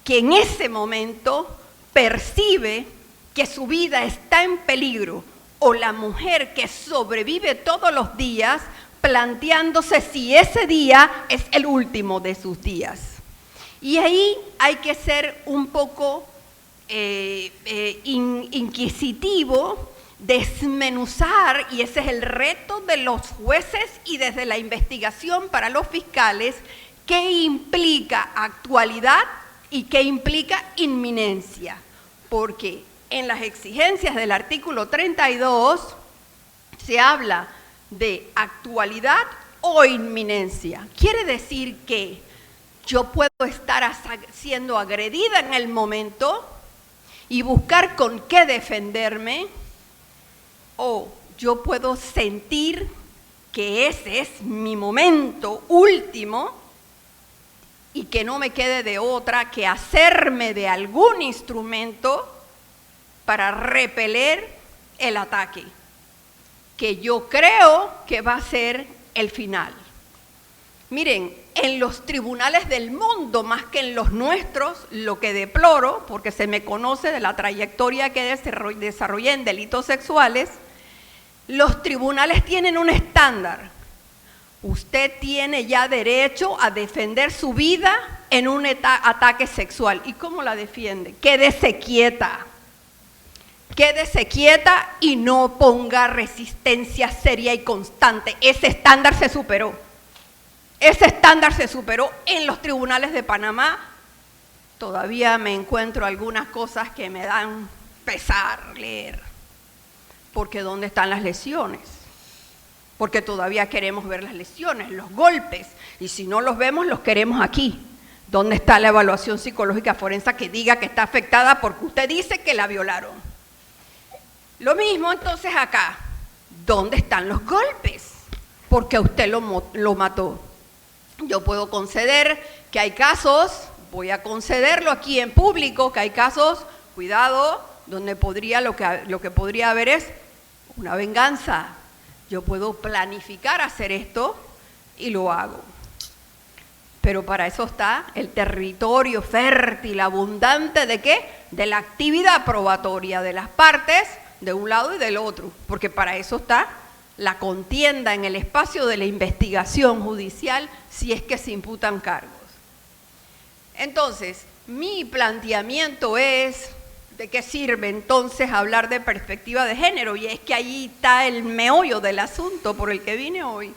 que en ese momento percibe que su vida está en peligro, o la mujer que sobrevive todos los días planteándose si ese día es el último de sus días. Y ahí hay que ser un poco inquisitivo, desmenuzar, y ese es el reto de los jueces y desde la investigación para los fiscales, qué implica actualidad y qué implica inminencia. Porque en las exigencias del artículo 32 se habla de actualidad o inminencia. Quiere decir que yo puedo estar siendo agredida en el momento y buscar con qué defenderme, o yo puedo sentir que ese es mi momento último y que no me quede de otra que hacerme de algún instrumento para repeler el ataque, que yo creo que va a ser el final. Miren, en los tribunales del mundo, más que en los nuestros, lo que deploro, porque se me conoce de la trayectoria que desarrollé en delitos sexuales, los tribunales tienen un estándar. Usted tiene ya derecho a defender su vida en un ataque sexual. ¿Y cómo la defiende? Quédese quieta. Quédese quieta y no ponga resistencia seria y constante. Ese estándar se superó. Ese estándar se superó en los tribunales de Panamá. Todavía me encuentro algunas cosas que me dan pesar leer. Porque ¿dónde están las lesiones? Porque todavía queremos ver las lesiones, los golpes. Y si no los vemos, los queremos aquí. ¿Dónde está la evaluación psicológica forense que diga que está afectada porque usted dice que la violaron? Lo mismo entonces acá. ¿Dónde están los golpes? Porque usted lo mató. Yo puedo conceder que hay casos, voy a concederlo aquí en público, que hay casos, cuidado, donde lo que podría haber es una venganza. Yo puedo planificar hacer esto y lo hago. Pero para eso está el territorio fértil, abundante, ¿de qué? De la actividad probatoria de las partes, de un lado y del otro. Porque para eso está la contienda en el espacio de la investigación judicial, si es que se imputan cargos. Entonces, mi planteamiento es, ¿de qué sirve entonces hablar de perspectiva de género? Y es que ahí está el meollo del asunto por el que vine hoy.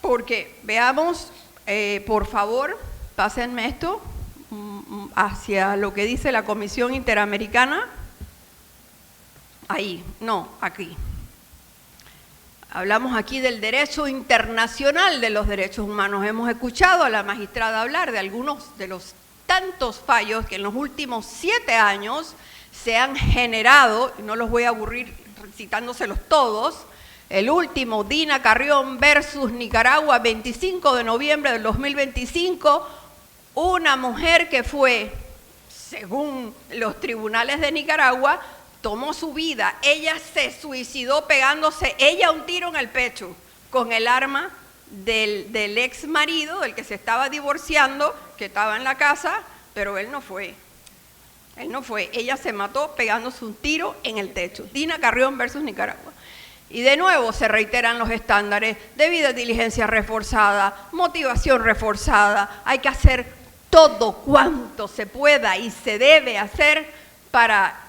Porque, veamos, por favor, pásenme esto hacia lo que dice la Comisión Interamericana. Ahí, no, aquí. Hablamos aquí del derecho internacional de los derechos humanos. Hemos escuchado a la magistrada hablar de algunos de los tantos fallos que en los últimos 7 años se han generado, y no los voy a aburrir citándoselos todos. El último, Dina Carrión versus Nicaragua, 25 de noviembre del 2025, una mujer que fue, según los tribunales de Nicaragua, tomó su vida. Ella se suicidó pegándose ella un tiro en el pecho con el arma del ex marido, del que se estaba divorciando, que estaba en la casa, pero él no fue. Él no fue. Ella se mató pegándose un tiro en el techo. Dina Carrión versus Nicaragua. Y de nuevo se reiteran los estándares: debida diligencia reforzada, motivación reforzada. Hay que hacer todo cuanto se pueda y se debe hacer para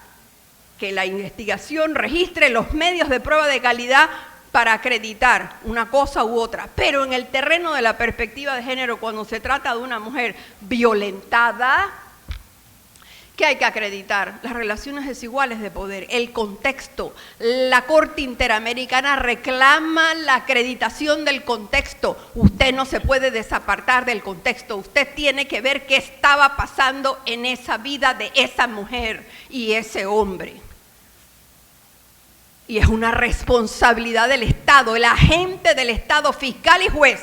que la investigación registre los medios de prueba de calidad para acreditar una cosa u otra. Pero en el terreno de la perspectiva de género, cuando se trata de una mujer violentada, ¿qué hay que acreditar? Las relaciones desiguales de poder, el contexto. La Corte Interamericana reclama la acreditación del contexto. Usted no se puede desapartar del contexto. Usted tiene que ver qué estaba pasando en esa vida de esa mujer y ese hombre. Y es una responsabilidad del Estado, el agente del Estado, fiscal y juez,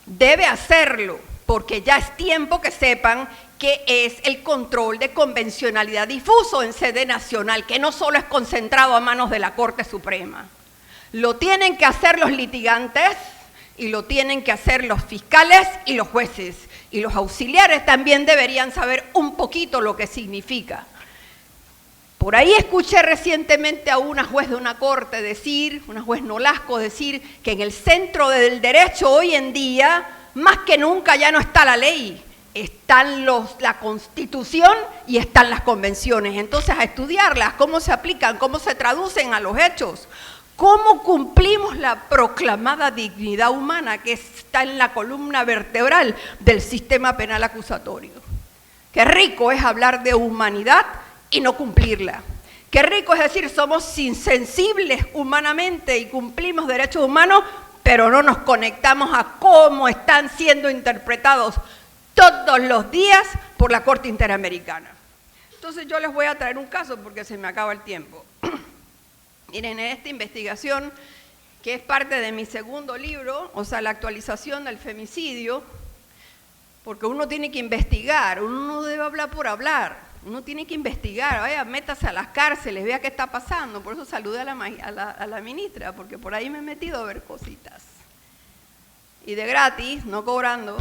debe hacerlo, porque ya es tiempo que sepan que es el control de convencionalidad difuso en sede nacional, que no solo es concentrado a manos de la Corte Suprema. Lo tienen que hacer los litigantes y lo tienen que hacer los fiscales y los jueces. Y los auxiliares también deberían saber un poquito lo que significa. Por ahí escuché recientemente a una juez de una corte decir, una juez Nolasco decir, que en el centro del derecho hoy en día, más que nunca ya no está la ley, están la Constitución y están las convenciones. Entonces a estudiarlas, cómo se aplican, cómo se traducen a los hechos, cómo cumplimos la proclamada dignidad humana que está en la columna vertebral del sistema penal acusatorio. Qué rico es hablar de humanidad y no cumplirla. Qué rico es decir, somos insensibles humanamente y cumplimos derechos humanos, pero no nos conectamos a cómo están siendo interpretados todos los días por la Corte Interamericana. Entonces yo les voy a traer un caso porque se me acaba el tiempo. Miren, en esta investigación, que es parte de mi segundo libro, o sea, la actualización del femicidio, porque uno tiene que investigar, uno no debe hablar por hablar. Uno tiene que investigar, vaya, métase a las cárceles, vea qué está pasando. Por eso saludé a la ministra, porque por ahí me he metido a ver cositas. Y de gratis, no cobrando,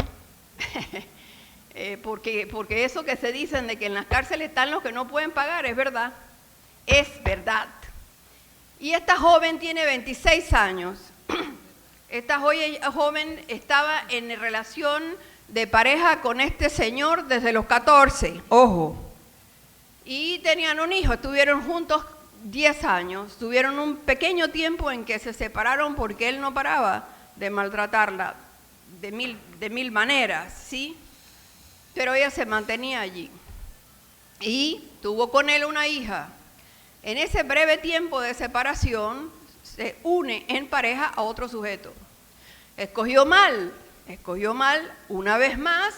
porque eso que se dicen de que en las cárceles están los que no pueden pagar, es verdad. Es verdad. Y esta joven tiene 26 años. Esta joven estaba en relación de pareja con este señor desde los 14, ojo. Y tenían un hijo, estuvieron juntos 10 años, tuvieron un pequeño tiempo en que se separaron porque él no paraba de maltratarla de mil maneras, ¿sí? Pero ella se mantenía allí y tuvo con él una hija. En ese breve tiempo de separación se une en pareja a otro sujeto. Escogió mal una vez más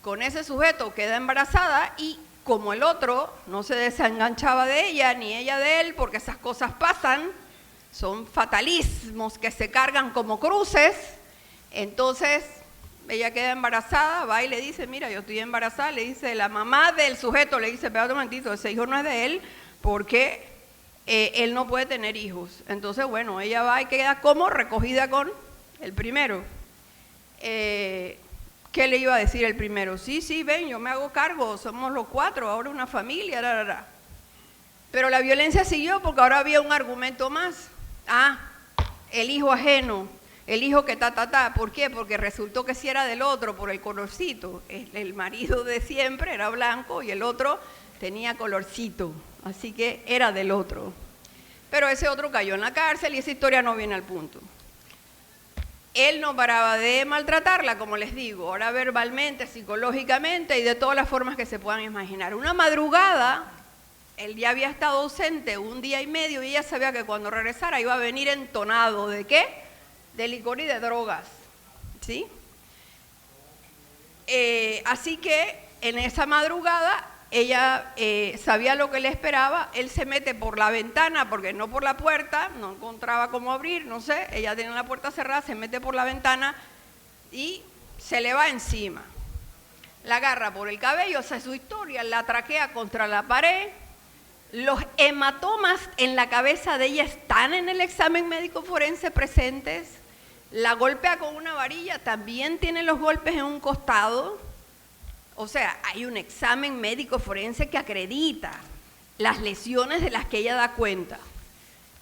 con ese sujeto queda embarazada y como el otro no se desenganchaba de ella ni ella de él, porque esas cosas pasan, son fatalismos que se cargan como cruces, entonces ella queda embarazada, va y le dice, mira, yo estoy embarazada, le dice la mamá del sujeto, le dice, espérate un momentito, ese hijo no es de él, porque él no puede tener hijos. Entonces, bueno, ella va y queda como recogida con el primero. ¿Qué le iba a decir el primero? Sí, ven, yo me hago cargo, somos los 4, ahora una familia, Pero la violencia siguió porque ahora había un argumento más. El hijo ajeno, el hijo que ¿por qué? Porque resultó que sí era del otro por el colorcito. El marido de siempre era blanco y el otro tenía colorcito, así que era del otro. Pero ese otro cayó en la cárcel y esa historia no viene al punto. Él no paraba de maltratarla, como les digo, ahora verbalmente, psicológicamente y de todas las formas que se puedan imaginar. Una madrugada, él ya había estado ausente 1 día y medio y ella sabía que cuando regresara iba a venir entonado. ¿De qué? De licor y de drogas, ¿sí? Así que en esa madrugada ella sabía lo que le esperaba, él se mete por la ventana, porque no por la puerta, no encontraba cómo abrir, no sé, ella tenía la puerta cerrada, se mete por la ventana y se le va encima. La agarra por el cabello, esa es su historia, la traquea contra la pared. Los hematomas en la cabeza de ella están en el examen médico forense presentes. La golpea con una varilla, también tiene los golpes en un costado. O sea, hay un examen médico forense que acredita las lesiones de las que ella da cuenta.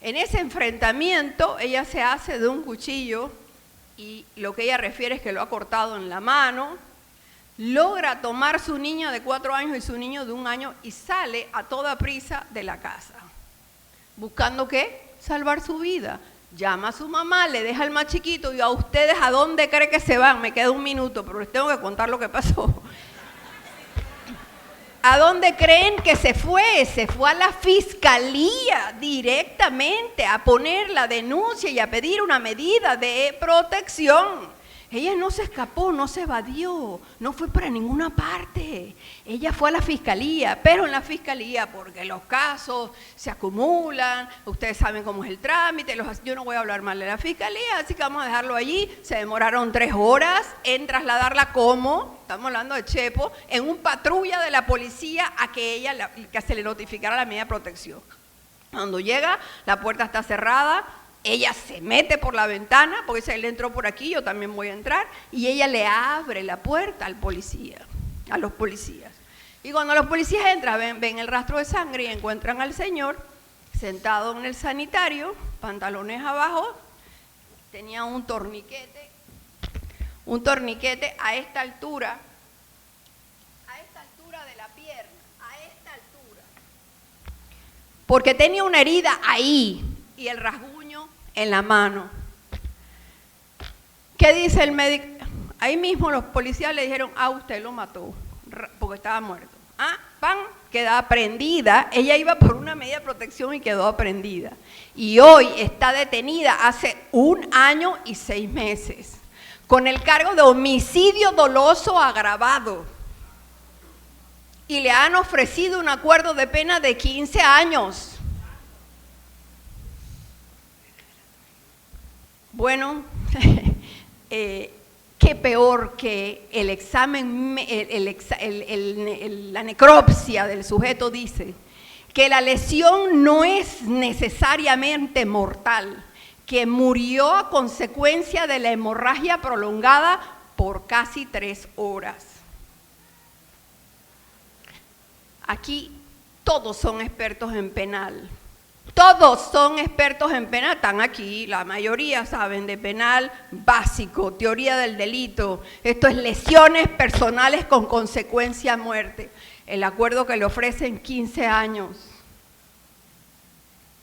En ese enfrentamiento, ella se hace de un cuchillo y lo que ella refiere es que lo ha cortado en la mano. Logra tomar su niña de 4 años y su niño de 1 año y sale a toda prisa de la casa. ¿Buscando qué? Salvar su vida. Llama a su mamá, le deja al más chiquito y a ustedes, ¿a dónde cree que se van? Me queda 1 minuto, pero les tengo que contar lo que pasó. ¿A dónde creen que se fue? Se fue a la fiscalía directamente a poner la denuncia y a pedir una medida de protección. Ella no se escapó, no se evadió, no fue para ninguna parte. Ella fue a la fiscalía, pero en la fiscalía, porque los casos se acumulan, ustedes saben cómo es el trámite, yo no voy a hablar mal de la fiscalía, así que vamos a dejarlo allí. Se demoraron 3 horas en trasladarla como, estamos hablando de Chepo, en un patrulla de la policía a que que se le notificara la medida de protección. Cuando llega, la puerta está cerrada. Ella se mete por la ventana, porque si él entró por aquí, yo también voy a entrar, y ella le abre la puerta al policía, a los policías. Y cuando los policías entran, ven el rastro de sangre y encuentran al señor sentado en el sanitario, pantalones abajo, tenía un torniquete a esta altura de la pierna, a esta altura, porque tenía una herida ahí y el rasguño en la mano. ¿Qué dice el médico? Ahí mismo los policías le dijeron, usted lo mató, porque estaba muerto. ¡Pam! Queda prendida. Ella iba por una medida de protección y quedó prendida. Y hoy está detenida hace 1 año y 6 meses, con el cargo de homicidio doloso agravado. Y le han ofrecido un acuerdo de pena de 15 años. Bueno, qué peor que el examen, la necropsia del sujeto dice que la lesión no es necesariamente mortal, que murió a consecuencia de la hemorragia prolongada por casi 3 horas. Aquí todos son expertos en penal. Todos son expertos en penal, están aquí, la mayoría saben de penal básico, teoría del delito. Esto es lesiones personales con consecuencia muerte. El acuerdo que le ofrecen 15 años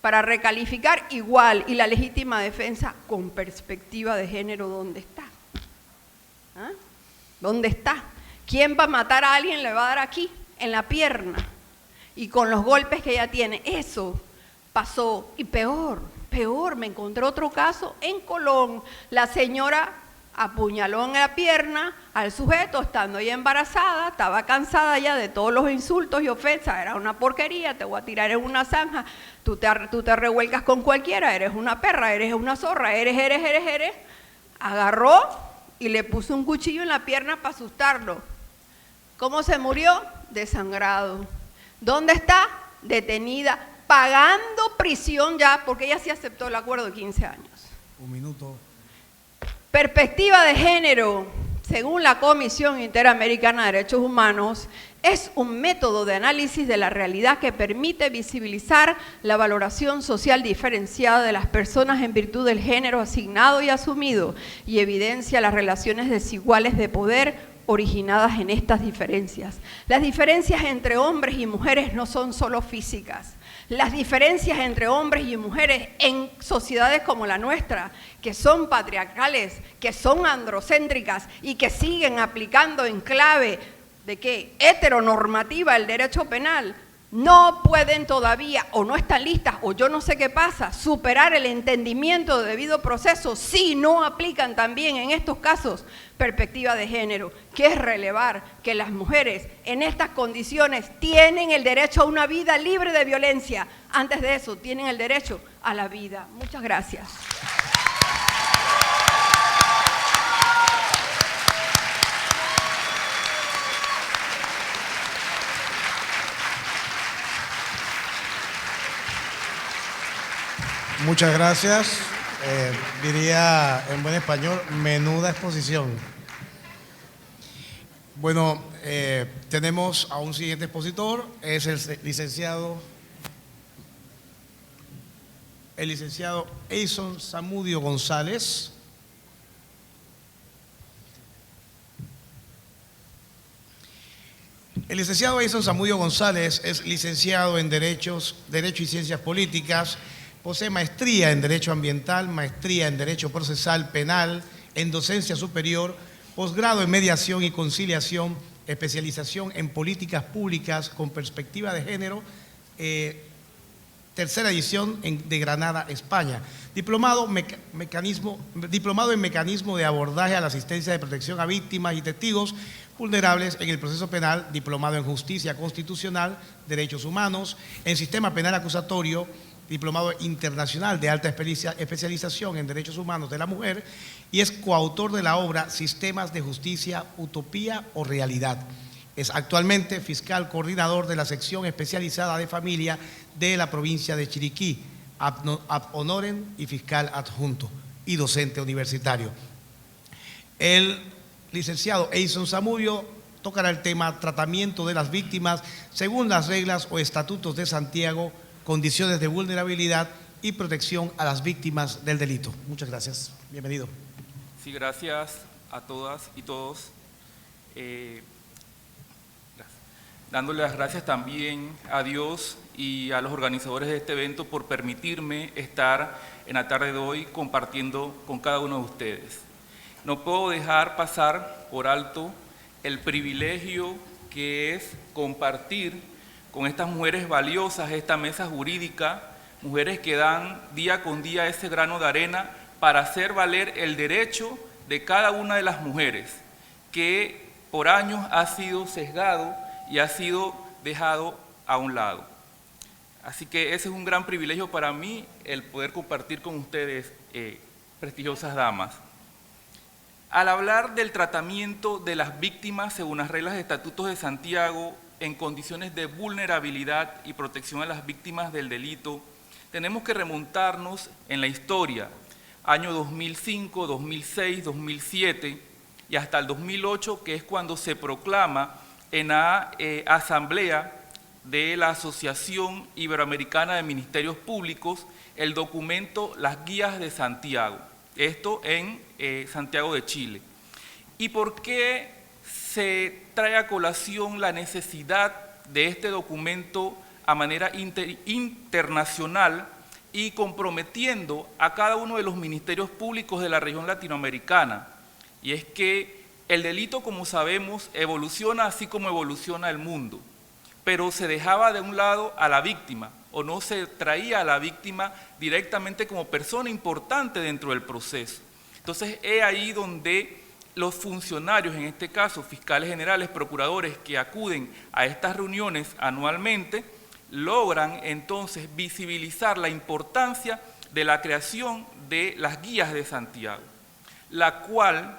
para recalificar igual, y la legítima defensa con perspectiva de género, ¿dónde está? ¿Dónde está? ¿Quién va a matar a alguien? Le va a dar aquí, en la pierna, y con los golpes que ella tiene. Eso pasó, y peor, me encontré otro caso en Colón. La señora apuñaló en la pierna al sujeto estando ella embarazada, estaba cansada ya de todos los insultos y ofensas, era una porquería, te voy a tirar en una zanja, tú te revuelcas con cualquiera, eres una perra, eres una zorra, eres. Agarró y le puso un cuchillo en la pierna para asustarlo. ¿Cómo se murió? Desangrado. ¿Dónde está? Detenida, pagando prisión ya, porque ella sí aceptó el acuerdo de 15 años. Un minuto. Perspectiva de género, según la Comisión Interamericana de Derechos Humanos, es un método de análisis de la realidad que permite visibilizar la valoración social diferenciada de las personas en virtud del género asignado y asumido y evidencia las relaciones desiguales de poder originadas en estas diferencias. Las diferencias entre hombres y mujeres no son solo físicas. Las diferencias entre hombres y mujeres en sociedades como la nuestra, que son patriarcales, que son androcéntricas y que siguen aplicando en clave de que heteronormativa el derecho penal, no pueden todavía, o no están listas, o yo no sé qué pasa, superar el entendimiento de debido proceso si no aplican también en estos casos perspectiva de género, que es relevar que las mujeres en estas condiciones tienen el derecho a una vida libre de violencia. Antes de eso, tienen el derecho a la vida. Muchas gracias. Muchas gracias. Diría en buen español, menuda exposición. Bueno, tenemos a un siguiente expositor, es el licenciado Eison Zamudio González. El licenciado Eison Zamudio González es licenciado en Derecho y Ciencias Políticas. Posee maestría en Derecho Ambiental, maestría en Derecho Procesal Penal, en Docencia Superior, posgrado en Mediación y Conciliación, especialización en Políticas Públicas con Perspectiva de Género, tercera edición de Granada, España. Diplomado en Mecanismo de Abordaje a la Asistencia de Protección a Víctimas y Testigos Vulnerables en el Proceso Penal, diplomado en Justicia Constitucional, Derechos Humanos, en Sistema Penal Acusatorio, diplomado internacional de alta especialización en derechos humanos de la mujer y es coautor de la obra Sistemas de Justicia, Utopía o Realidad. Es actualmente fiscal coordinador de la sección especializada de familia de la provincia de Chiriquí, ad honorem y fiscal adjunto y docente universitario. El licenciado Eison Zamudio tocará el tema tratamiento de las víctimas según las reglas o estatutos de Santiago, condiciones de vulnerabilidad y protección a las víctimas del delito. Muchas gracias. Bienvenido. Sí, gracias a todas y todos. Dándole las gracias también a Dios y a los organizadores de este evento por permitirme estar en la tarde de hoy compartiendo con cada uno de ustedes. No puedo dejar pasar por alto el privilegio que es compartir con estas mujeres valiosas esta mesa jurídica, mujeres que dan día con día ese grano de arena para hacer valer el derecho de cada una de las mujeres, que por años ha sido sesgado y ha sido dejado a un lado. Así que ese es un gran privilegio para mí, el poder compartir con ustedes, prestigiosas damas. Al hablar del tratamiento de las víctimas según las reglas de estatutos de Santiago, en condiciones de vulnerabilidad y protección a las víctimas del delito, tenemos que remontarnos en la historia, año 2005, 2006, 2007 y hasta el 2008, que es cuando se proclama en la Asamblea de la Asociación Iberoamericana de Ministerios Públicos el documento Las Guías de Santiago, esto en Santiago de Chile. ¿Y por qué se trae a colación la necesidad de este documento a manera internacional y comprometiendo a cada uno de los ministerios públicos de la región latinoamericana? Y es que el delito, como sabemos, evoluciona así como evoluciona el mundo, pero se dejaba de un lado a la víctima o no se traía a la víctima directamente como persona importante dentro del proceso. Entonces, es ahí donde los funcionarios, en este caso fiscales generales, procuradores que acuden a estas reuniones anualmente, logran entonces visibilizar la importancia de la creación de las guías de Santiago, la cual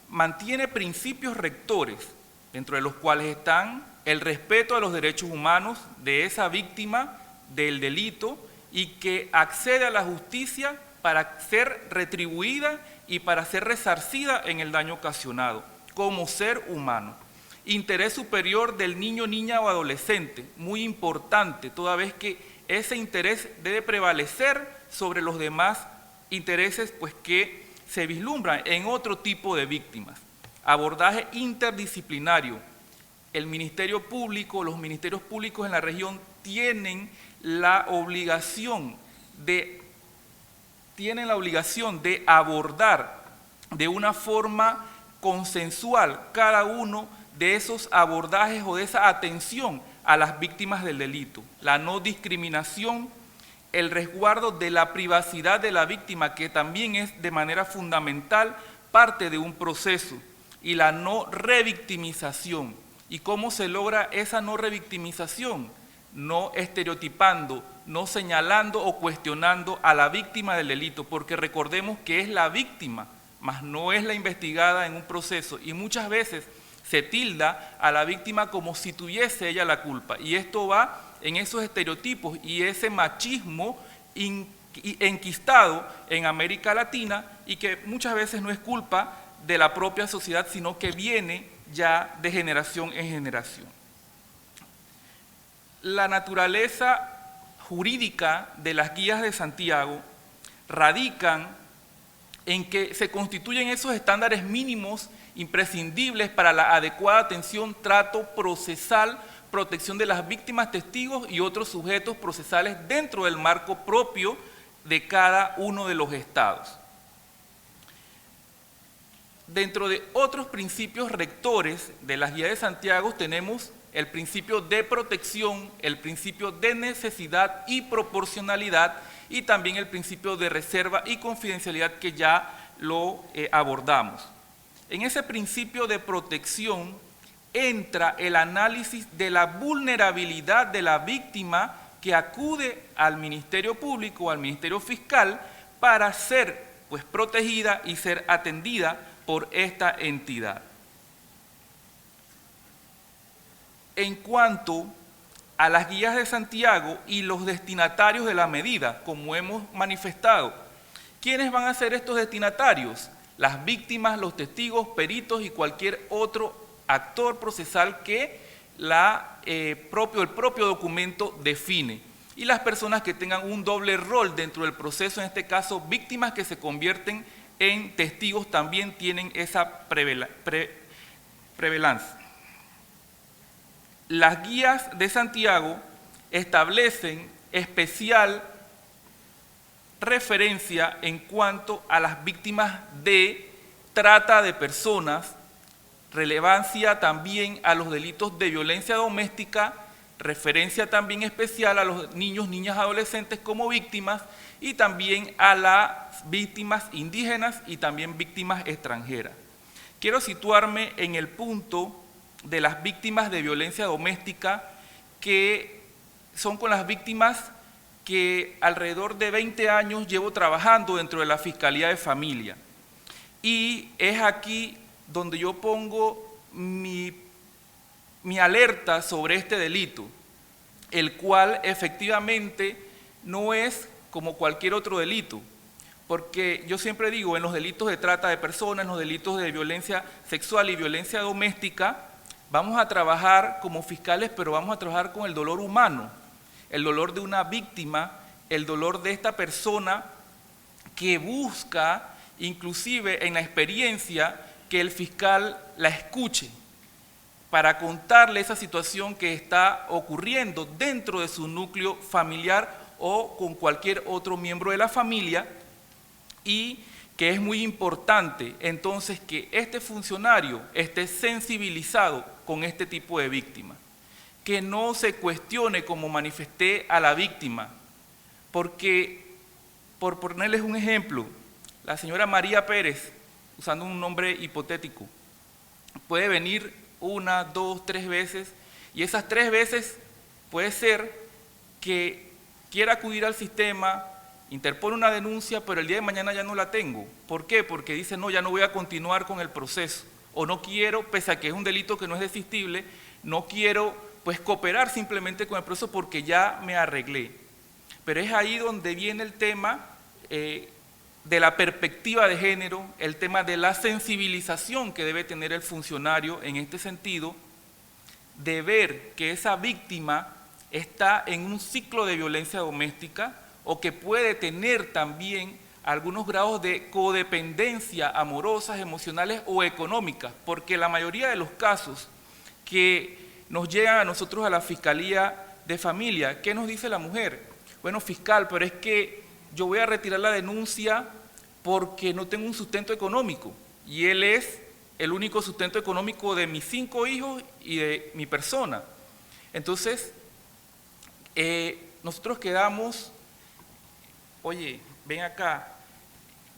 mantiene principios rectores, dentro de los cuales están el respeto a los derechos humanos de esa víctima del delito y que accede a la justicia para ser retribuida y para ser resarcida en el daño ocasionado, como ser humano. Interés superior del niño, niña o adolescente, muy importante, toda vez que ese interés debe prevalecer sobre los demás intereses pues, que se vislumbran en otro tipo de víctimas. Abordaje interdisciplinario. El Ministerio Público, los ministerios públicos en la región tienen la obligación de abordar de una forma consensual cada uno de esos abordajes o de esa atención a las víctimas del delito. La no discriminación, el resguardo de la privacidad de la víctima, que también es de manera fundamental parte de un proceso, y la no revictimización. ¿Y cómo se logra esa no revictimización? No estereotipando, no señalando o cuestionando a la víctima del delito, porque recordemos que es la víctima, mas no es la investigada en un proceso, y muchas veces se tilda a la víctima como si tuviese ella la culpa, y esto va en esos estereotipos y ese machismo enquistado en América Latina, y que muchas veces no es culpa de la propia sociedad, sino que viene ya de generación en generación. La naturaleza jurídica de las guías de Santiago radican en que se constituyen esos estándares mínimos imprescindibles para la adecuada atención, trato procesal, protección de las víctimas, testigos y otros sujetos procesales dentro del marco propio de cada uno de los estados. Dentro de otros principios rectores de las guías de Santiago tenemos el principio de protección, el principio de necesidad y proporcionalidad, y también el principio de reserva y confidencialidad, que ya lo abordamos. En ese principio de protección entra el análisis de la vulnerabilidad de la víctima que acude al Ministerio Público o al Ministerio Fiscal para ser pues, protegida y ser atendida por esta entidad. En cuanto a las guías de Santiago y los destinatarios de la medida, como hemos manifestado, ¿quiénes van a ser estos destinatarios? Las víctimas, los testigos, peritos y cualquier otro actor procesal que el propio documento define. Y las personas que tengan un doble rol dentro del proceso, en este caso víctimas que se convierten en testigos, también tienen esa prevalencia. Las guías de Santiago establecen especial referencia en cuanto a las víctimas de trata de personas, relevancia también a los delitos de violencia doméstica, referencia también especial a los niños, niñas, adolescentes como víctimas, y también a las víctimas indígenas y también víctimas extranjeras. Quiero situarme en el punto de las víctimas de violencia doméstica, que son con las víctimas que alrededor de 20 años llevo trabajando dentro de la Fiscalía de Familia. Y es aquí donde yo pongo mi alerta sobre este delito, el cual efectivamente no es como cualquier otro delito, porque yo siempre digo, en los delitos de trata de personas, en los delitos de violencia sexual y violencia doméstica, vamos a trabajar como fiscales, pero vamos a trabajar con el dolor humano, el dolor de una víctima, el dolor de esta persona que busca, inclusive en la experiencia, que el fiscal la escuche para contarle esa situación que está ocurriendo dentro de su núcleo familiar o con cualquier otro miembro de la familia, y que es muy importante entonces que este funcionario esté sensibilizado con este tipo de víctimas. que no se cuestione, como manifesté, a la víctima, porque, por ponerles un ejemplo, la señora María Pérez, usando un nombre hipotético, puede venir 1, 2, 3 veces, y esas 3 veces puede ser que quiera acudir al sistema, interpone una denuncia, pero el día de mañana ya no la tengo. ¿Por qué? Porque dice, no, ya no voy a continuar con el proceso, o no quiero, pese a que es un delito que no es desistible, no quiero pues cooperar simplemente con el proceso porque ya me arreglé. Pero es ahí donde viene el tema de la perspectiva de género, el tema de la sensibilización que debe tener el funcionario en este sentido, de ver que esa víctima está en un ciclo de violencia doméstica o que puede tener también algunos grados de codependencia amorosas, emocionales o económicas, porque la mayoría de los casos que nos llegan a nosotros a la Fiscalía de Familia, ¿qué nos dice la mujer? Bueno, fiscal, pero es que yo voy a retirar la denuncia porque no tengo un sustento económico, y él es el único sustento económico de mis 5 hijos y de mi persona. Entonces, nosotros quedamos, oye, ven acá,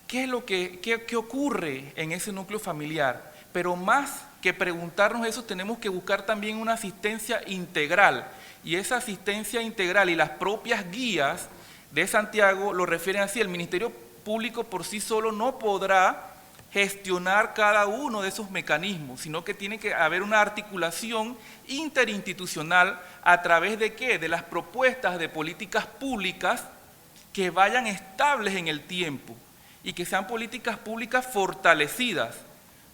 ¿qué es lo qué ocurre en ese núcleo familiar? Pero más que preguntarnos eso, tenemos que buscar también una asistencia integral, y esa asistencia integral y las propias guías de Santiago lo refieren así: el Ministerio Público por sí solo no podrá gestionar cada uno de esos mecanismos, sino que tiene que haber una articulación interinstitucional a través de ¿qué? De las propuestas de políticas públicas que vayan estables en el tiempo y que sean políticas públicas fortalecidas,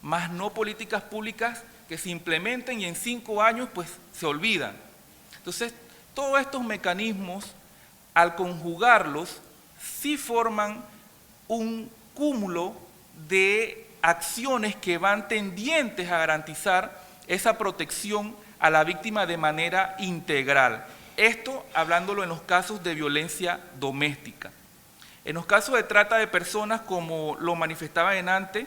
más no políticas públicas que se implementen y en 5 años pues se olvidan. Entonces, todos estos mecanismos, al conjugarlos, sí forman un cúmulo de acciones que van tendientes a garantizar esa protección a la víctima de manera integral. Esto hablándolo en los casos de violencia doméstica. En los casos de trata de personas, como lo manifestaba antes,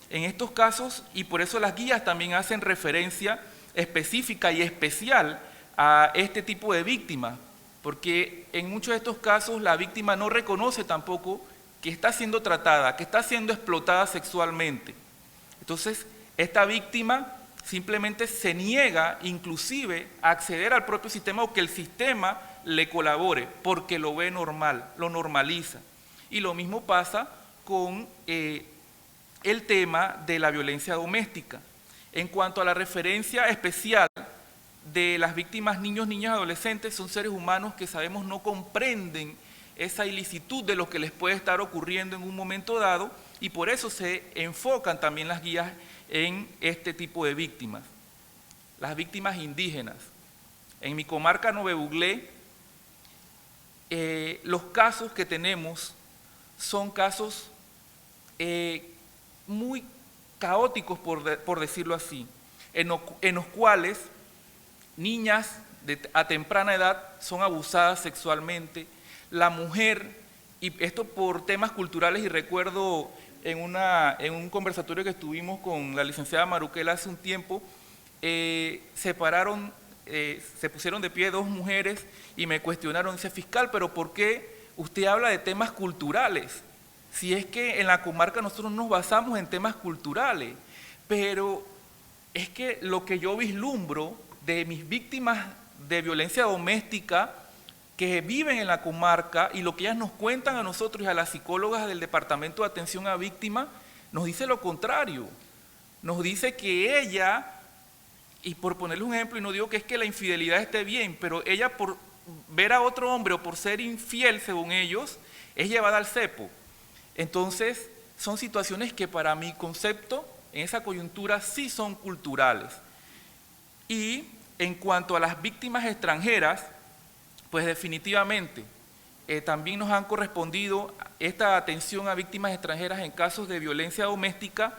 en estos casos, y por eso las guías también hacen referencia específica y especial a este tipo de víctimas, porque en muchos de estos casos la víctima no reconoce tampoco que está siendo tratada, que está siendo explotada sexualmente. Entonces, esta víctima simplemente se niega inclusive a acceder al propio sistema o que el sistema le colabore, porque lo ve normal, lo normaliza. Y lo mismo pasa con el tema de la violencia doméstica. En cuanto a la referencia especial de las víctimas niños, niñas, adolescentes, son seres humanos que sabemos no comprenden esa ilicitud de lo que les puede estar ocurriendo en un momento dado, y por eso se enfocan también las guías en este tipo de víctimas. Las víctimas indígenas. En mi comarca Nove Buglé, los casos que tenemos son casos muy caóticos, por decirlo así, en los cuales niñas a temprana edad son abusadas sexualmente, la mujer, y esto por temas culturales, y recuerdo en un conversatorio que estuvimos con la licenciada Maruquela hace un tiempo, se pusieron de pie 2 mujeres y me cuestionaron, dice, fiscal, pero ¿por qué usted habla de temas culturales? Si es que en la comarca nosotros nos basamos en temas culturales, pero es que lo que yo vislumbro de mis víctimas de violencia doméstica que viven en la comarca y lo que ellas nos cuentan a nosotros y a las psicólogas del Departamento de Atención a Víctimas, nos dice lo contrario. Nos dice que ella, y por ponerle un ejemplo, y no digo que es que la infidelidad esté bien, pero ella por ver a otro hombre o por ser infiel, según ellos, es llevada al cepo. Entonces, son situaciones que para mi concepto, en esa coyuntura, sí son culturales. Y en cuanto a las víctimas extranjeras, pues definitivamente también nos han correspondido esta atención a víctimas extranjeras en casos de violencia doméstica,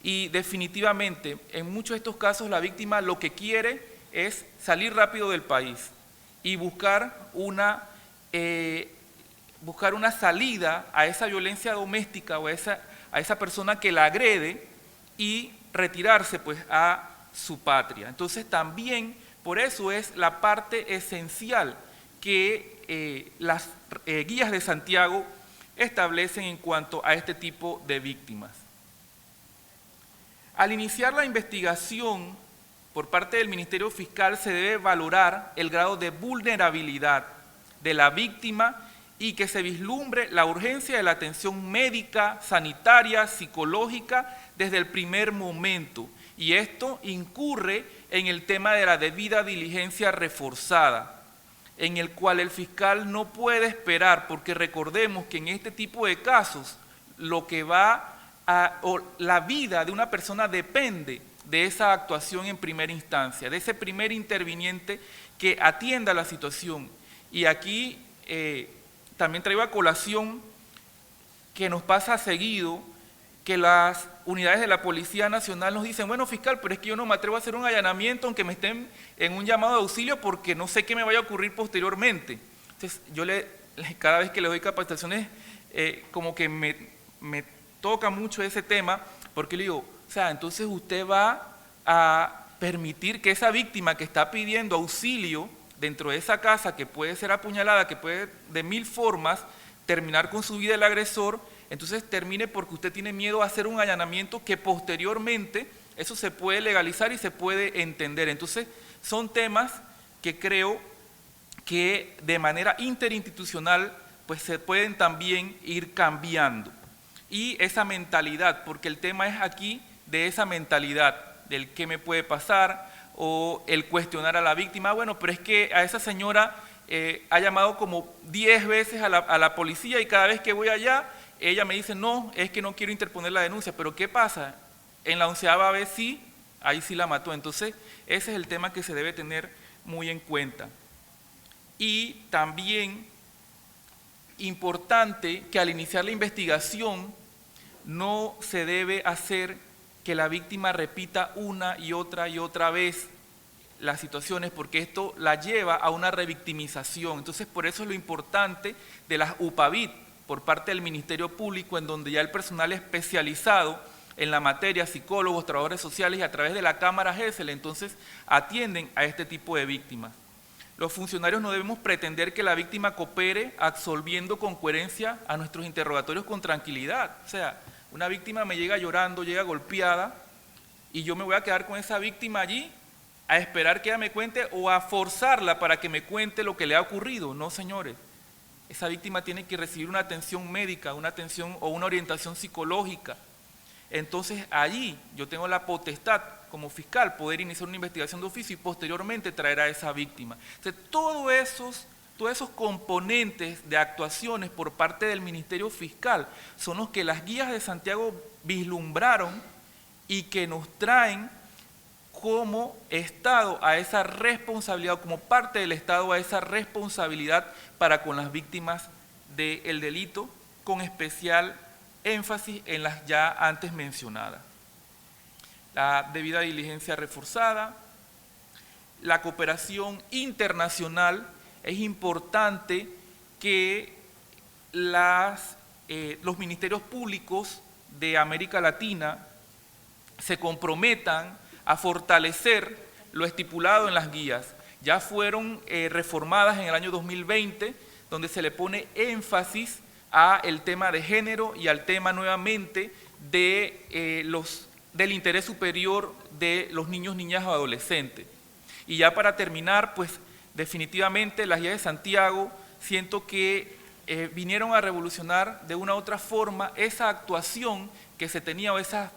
y definitivamente en muchos de estos casos la víctima lo que quiere es salir rápido del país y buscar una salida a esa violencia doméstica o a esa persona que la agrede y retirarse pues a su patria. Entonces también Por eso es la parte esencial que las guías de Santiago establecen en cuanto a este tipo de víctimas. Al iniciar la investigación por parte del Ministerio Fiscal se debe valorar el grado de vulnerabilidad de la víctima y que se vislumbre la urgencia de la atención médica, sanitaria, psicológica desde el primer momento. Y esto incurre en el tema de la debida diligencia reforzada, en el cual el fiscal no puede esperar, porque recordemos que en este tipo de casos la vida de una persona depende de esa actuación en primera instancia, de ese primer interviniente que atienda la situación. Y aquí también traigo a colación que nos pasa seguido que las unidades de la Policía Nacional nos dicen, bueno, fiscal, pero es que yo no me atrevo a hacer un allanamiento aunque me estén en un llamado de auxilio porque no sé qué me vaya a ocurrir posteriormente. Entonces, yo cada vez que le doy capacitaciones, como que me toca mucho ese tema, porque le digo, o sea, entonces usted va a permitir que esa víctima que está pidiendo auxilio dentro de esa casa, que puede ser apuñalada, que puede de 1000 formas terminar con su vida el agresor, entonces termine porque usted tiene miedo a hacer un allanamiento que posteriormente eso se puede legalizar y se puede entender. Entonces son temas que creo que de manera interinstitucional pues se pueden también ir cambiando. Y esa mentalidad, porque el tema es aquí de esa mentalidad, del qué me puede pasar, o el cuestionar a la víctima, bueno, pero es que a esa señora ha llamado como 10 veces a la policía y cada vez que voy allá, ella me dice, no, es que no quiero interponer la denuncia, pero ¿qué pasa? En la 11ª vez sí, ahí sí la mató. Entonces, ese es el tema que se debe tener muy en cuenta. Y también importante que al iniciar la investigación no se debe hacer que la víctima repita una y otra vez las situaciones, porque esto la lleva a una revictimización. Entonces, por eso es lo importante de las UPAVIT por parte del Ministerio Público, en donde ya el personal especializado en la materia, psicólogos, trabajadores sociales y a través de la Cámara GESEL, entonces atienden a este tipo de víctimas. Los funcionarios no debemos pretender que la víctima coopere absolviendo con coherencia a nuestros interrogatorios con tranquilidad. O sea, una víctima me llega llorando, llega golpeada, y yo me voy a quedar con esa víctima allí a esperar que ella me cuente o a forzarla para que me cuente lo que le ha ocurrido. No, señores. Esa víctima tiene que recibir una atención médica, una atención o una orientación psicológica. Entonces allí yo tengo la potestad como fiscal poder iniciar una investigación de oficio y posteriormente traer a esa víctima. Entonces todos esos componentes de actuaciones por parte del Ministerio Fiscal son los que las guías de Santiago vislumbraron y que nos traen como Estado a esa responsabilidad, como parte del Estado a esa responsabilidad para con las víctimas del delito, con especial énfasis en las ya antes mencionadas. La debida diligencia reforzada, la cooperación internacional. Es importante que los ministerios públicos de América Latina se comprometan a fortalecer lo estipulado en las guías. Ya fueron reformadas en el año 2020, donde se le pone énfasis al tema de género y al tema nuevamente del interés superior de los niños, niñas o adolescentes. Y ya para terminar, pues definitivamente las guías de Santiago siento que vinieron a revolucionar de una u otra forma esa actuación que se tenía o esa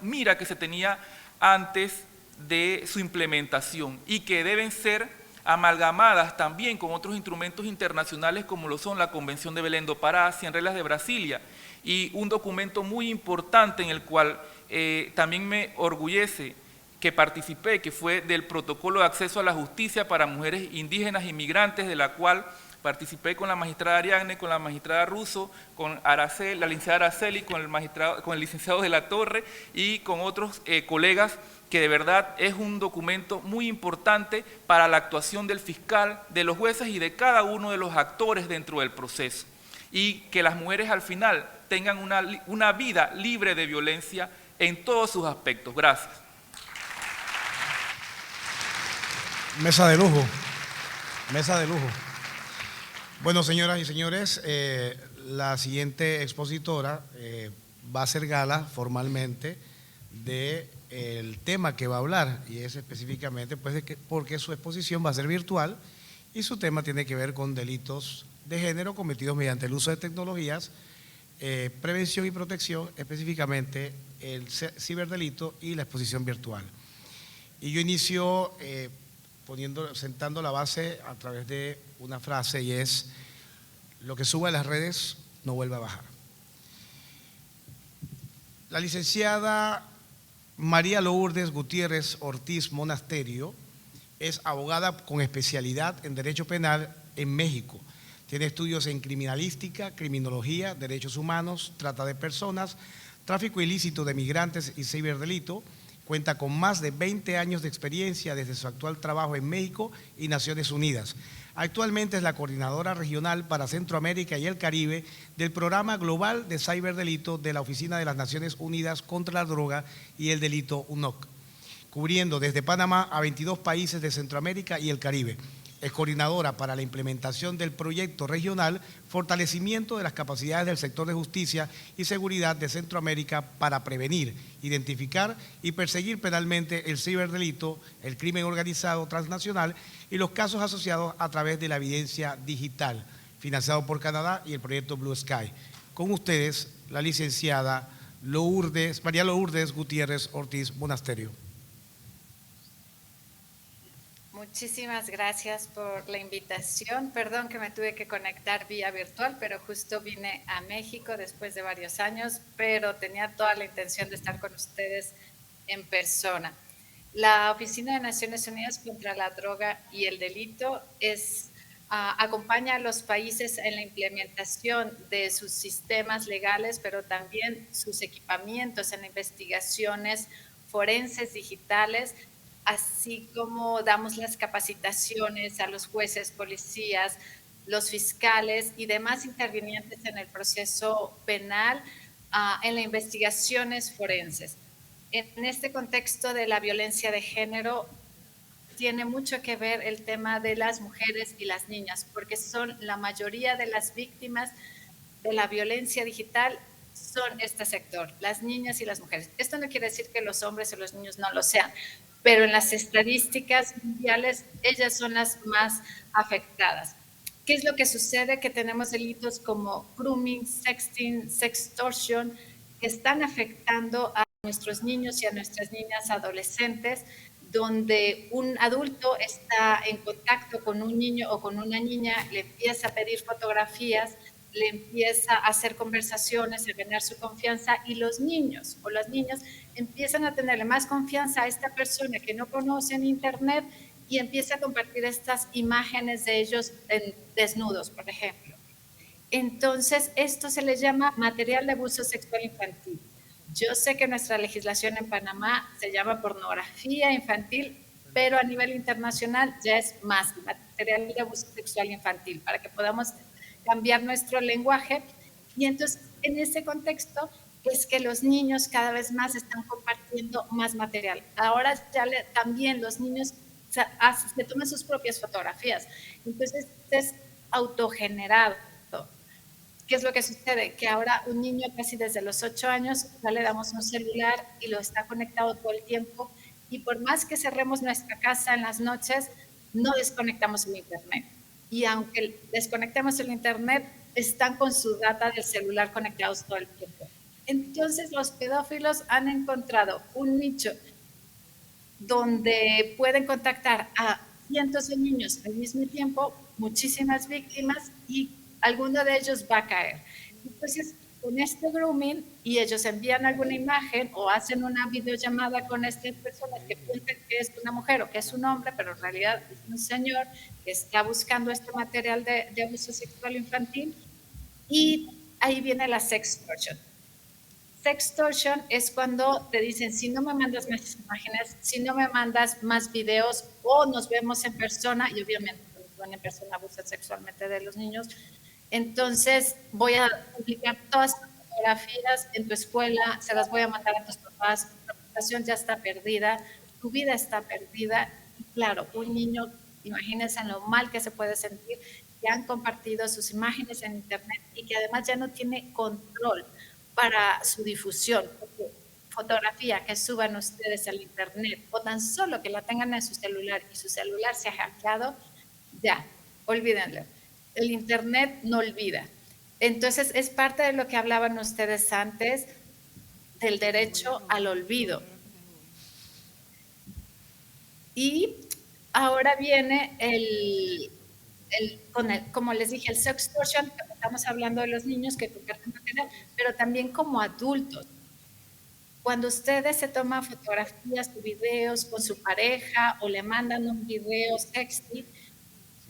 mira que se tenía antes de su implementación y que deben ser amalgamadas también con otros instrumentos internacionales como lo son la Convención de Belém do Pará, 100 reglas de Brasilia y un documento muy importante en el cual también me orgullece que participé, que fue del Protocolo de Acceso a la Justicia para Mujeres Indígenas y Migrantes, de la cual participé con la magistrada Ariadne, con la magistrada Russo, con la licenciada Araceli, con el licenciado de la Torre y con otros colegas, que de verdad es un documento muy importante para la actuación del fiscal, de los jueces y de cada uno de los actores dentro del proceso. Y que las mujeres al final tengan una vida libre de violencia en todos sus aspectos. Gracias. Mesa de lujo, mesa de lujo. Bueno, señoras y señores, la siguiente expositora va a hacer gala formalmente del tema que va a hablar, y es específicamente pues, porque su exposición va a ser virtual y su tema tiene que ver con delitos de género cometidos mediante el uso de tecnologías, prevención y protección, específicamente el ciberdelito y la exposición virtual. Y yo inicio sentando la base a través de una frase, y es: lo que sube a las redes no vuelve a bajar. La licenciada María Lourdes Gutiérrez Ortiz Monasterio es abogada con especialidad en Derecho Penal en México. Tiene estudios en criminalística, criminología, derechos humanos, trata de personas, tráfico ilícito de migrantes y ciberdelito. Cuenta con más de 20 años de experiencia desde su actual trabajo en México y Naciones Unidas. Actualmente es la coordinadora regional para Centroamérica y el Caribe del Programa Global de Ciberdelito de la Oficina de las Naciones Unidas contra la Droga y el Delito UNOC, cubriendo desde Panamá a 22 países de Centroamérica y el Caribe. Es coordinadora para la implementación del proyecto regional Fortalecimiento de las capacidades del sector de justicia y seguridad de Centroamérica para prevenir, identificar y perseguir penalmente el ciberdelito, el crimen organizado transnacional y los casos asociados a través de la evidencia digital, financiado por Canadá y el proyecto Blue Sky. Con ustedes, la licenciada María Lourdes Gutiérrez Ortiz Monasterio. Muchísimas gracias por la invitación. Perdón que me tuve que conectar vía virtual, pero justo vine a México después de varios años, pero tenía toda la intención de estar con ustedes en persona. La Oficina de Naciones Unidas contra la Droga y el Delito acompaña a los países en la implementación de sus sistemas legales, pero también sus equipamientos en investigaciones forenses digitales, así como damos las capacitaciones a los jueces, policías, los fiscales y demás intervinientes en el proceso penal, en las investigaciones forenses. En este contexto de la violencia de género, tiene mucho que ver el tema de las mujeres y las niñas, porque son la mayoría de las víctimas de la violencia digital son este sector, las niñas y las mujeres. Esto no quiere decir que los hombres o los niños no lo sean, pero en las estadísticas mundiales ellas son las más afectadas. ¿Qué es lo que sucede? Que tenemos delitos como grooming, sexting, sextortion, que están afectando a nuestros niños y a nuestras niñas adolescentes, donde un adulto está en contacto con un niño o con una niña, le empieza a pedir fotografías, le empieza a hacer conversaciones, a ganar su confianza, y los niños o las niñas empiezan a tenerle más confianza a esta persona que no conoce en internet y empieza a compartir estas imágenes de ellos desnudos, por ejemplo. Entonces, esto se le llama material de abuso sexual infantil. Yo sé que nuestra legislación en Panamá se llama pornografía infantil, pero a nivel internacional ya es más material de abuso sexual infantil, para que podamos cambiar nuestro lenguaje. Y entonces, en ese contexto, es que los niños cada vez más están compartiendo más material. Ahora ya también los niños se toman sus propias fotografías. Entonces, es autogenerado. ¿Qué es lo que sucede? Que ahora un niño casi desde los 8 años ya le damos un celular y lo está conectado todo el tiempo, y por más que cerremos nuestra casa en las noches, no desconectamos el internet. Y aunque desconectemos el internet, están con su data del celular conectados todo el tiempo. Entonces los pedófilos han encontrado un nicho donde pueden contactar a cientos de niños al mismo tiempo, muchísimas víctimas, y alguno de ellos va a caer. Entonces, con este grooming, y ellos envían alguna imagen o hacen una videollamada con estas personas que piensan que es una mujer o que es un hombre, pero en realidad es un señor que está buscando este material de abuso sexual infantil, y ahí viene la sextortion. Sextortion es cuando te dicen: si no me mandas más imágenes, si no me mandas más videos, o nos vemos en persona, y obviamente cuando en persona abusan sexualmente de los niños, entonces voy a publicar todas tus fotografías en tu escuela, se las voy a mandar a tus papás, tu reputación ya está perdida, tu vida está perdida, Y claro, un niño, imagínense lo mal que se puede sentir, que han compartido sus imágenes en internet y que además ya no tiene control para su difusión, porque fotografía que suban ustedes al internet o tan solo que la tengan en su celular y su celular se ha hackeado, ya, olvídenlo. El internet no olvida. Entonces es parte de lo que hablaban ustedes antes del derecho al olvido. Y ahora viene como les dije, el sextortion, estamos hablando de los niños que comparten material, pero también como adultos. Cuando ustedes se toman fotografías o videos con su pareja o le mandan un video sexy,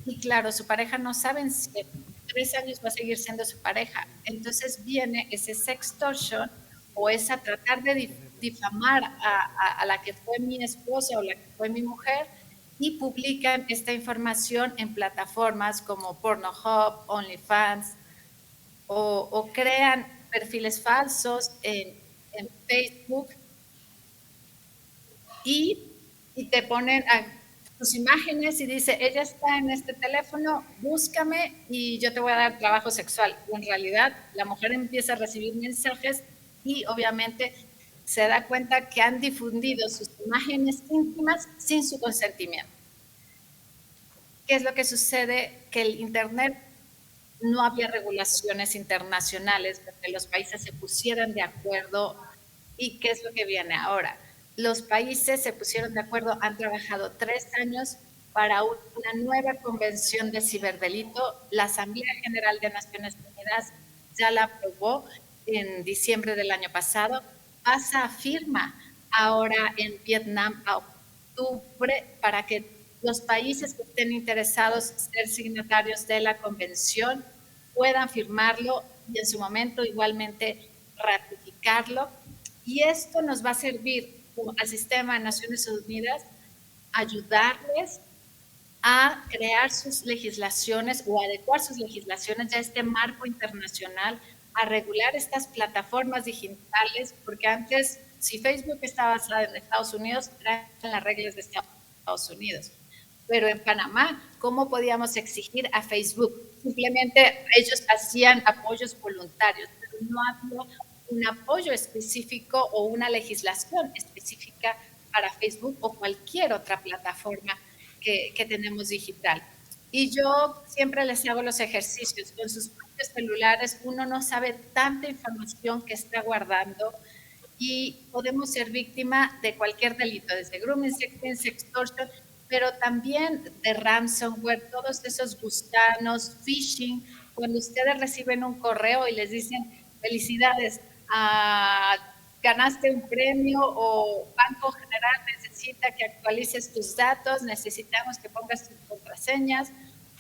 y claro, su pareja no sabe si en 3 años va a seguir siendo su pareja. Entonces viene ese sextortion o esa tratar de difamar a la que fue mi esposa o la que fue mi mujer, y publican esta información en plataformas como Pornhub, OnlyFans, o crean perfiles falsos en Facebook y te ponen tus imágenes y dice, ella está en este teléfono, búscame y yo te voy a dar trabajo sexual. Y en realidad la mujer empieza a recibir mensajes y obviamente se da cuenta que han difundido sus imágenes íntimas sin su consentimiento. ¿Qué es lo que sucede? Que el internet no había regulaciones internacionales para que los países se pusieran de acuerdo. ¿Y qué es lo que viene ahora? Los países se pusieron de acuerdo, han trabajado 3 años para una nueva convención de ciberdelito. La Asamblea General de Naciones Unidas ya la aprobó en diciembre del año pasado. Pasa a firma ahora en Vietnam a octubre para que los países que estén interesados en ser signatarios de la convención puedan firmarlo y en su momento igualmente ratificarlo. Y esto nos va a servir al sistema de Naciones Unidas, ayudarles a crear sus legislaciones o adecuar sus legislaciones ya a este marco internacional, a regular estas plataformas digitales, porque antes, si Facebook estaba basada en Estados Unidos, eran las reglas de Estados Unidos. Pero en Panamá, ¿cómo podíamos exigir a Facebook? Simplemente ellos hacían apoyos voluntarios, pero no había un apoyo específico o una legislación específica para Facebook o cualquier otra plataforma que tenemos digital. Y yo siempre les hago los ejercicios. Con sus propios celulares uno no sabe tanta información que está guardando y podemos ser víctima de cualquier delito, desde grooming, sextortion, pero también de ransomware, todos esos gusanos, phishing. Cuando ustedes reciben un correo y les dicen felicidades, ganaste un premio, o Banco General necesita que actualices tus datos, necesitamos que pongas tus contraseñas,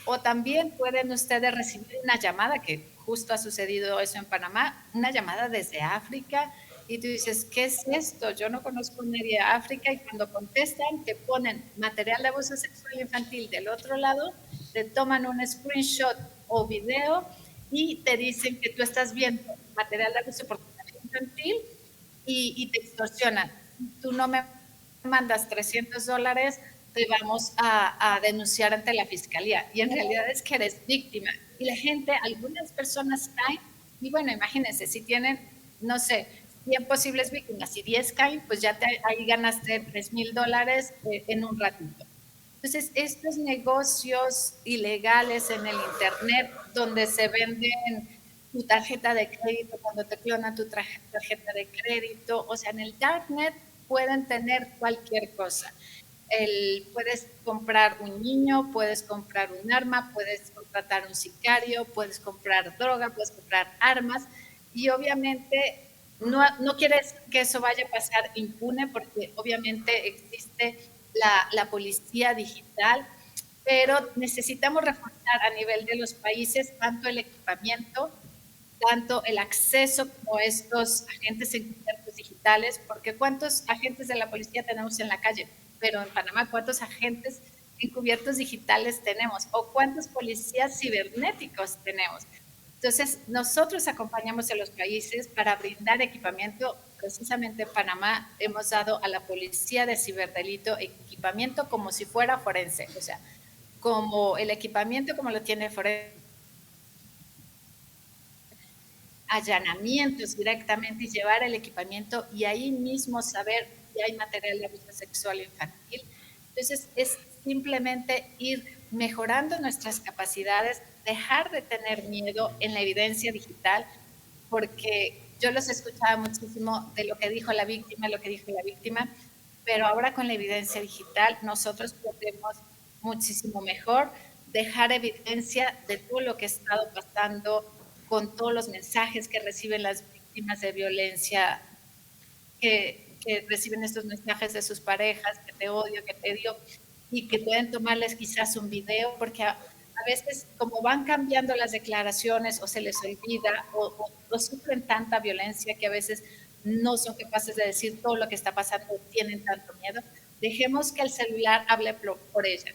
o también pueden ustedes recibir una llamada, que justo ha sucedido eso en Panamá, una llamada desde África, y tú dices, ¿qué es esto? Yo no conozco nadie de África, y cuando contestan te ponen material de abuso sexual infantil del otro lado, te toman un screenshot o video y te dicen que tú estás viendo material de abuso infantil y te extorsionan. Tú no me mandas $300, te vamos a denunciar ante la fiscalía. Y en realidad es que eres víctima. Y la gente, algunas personas caen, y bueno, imagínense, si tienen, no sé, 100 posibles víctimas y 10 caen, pues ya ahí ganaste $3,000 en un ratito. Entonces, estos negocios ilegales en el internet, donde se venden tu tarjeta de crédito, cuando te clonan tu tarjeta de crédito, o sea, en el darknet pueden tener cualquier cosa. Puedes comprar un niño, puedes comprar un arma, puedes contratar un sicario, puedes comprar droga, puedes comprar armas, y obviamente no quiere decir que eso vaya a pasar impune, porque obviamente existe la policía digital, pero necesitamos reforzar a nivel de los países tanto el equipamiento, tanto el acceso como estos agentes encubiertos digitales, porque ¿cuántos agentes de la policía tenemos en la calle? Pero en Panamá, ¿cuántos agentes encubiertos digitales tenemos? ¿O cuántos policías cibernéticos tenemos? Entonces, nosotros acompañamos a los países para brindar equipamiento precisamente en Panamá hemos dado a la policía de ciberdelito equipamiento como si fuera forense, o sea, como el equipamiento como lo tiene forense, allanamientos directamente y llevar el equipamiento y ahí mismo saber si hay material de abuso sexual infantil. Entonces, es simplemente ir mejorando nuestras capacidades, dejar de tener miedo en la evidencia digital, porque yo los escuchaba muchísimo de lo que dijo la víctima, pero ahora con la evidencia digital nosotros podemos muchísimo mejor dejar evidencia de todo lo que ha estado pasando con todos los mensajes que reciben las víctimas de violencia, que reciben estos mensajes de sus parejas, que te odio, que te dio, y que pueden tomarles quizás un video, porque a veces como van cambiando las declaraciones o se les olvida o sufren tanta violencia que a veces no son capaces de decir todo lo que está pasando, tienen tanto miedo, dejemos que el celular hable por ella.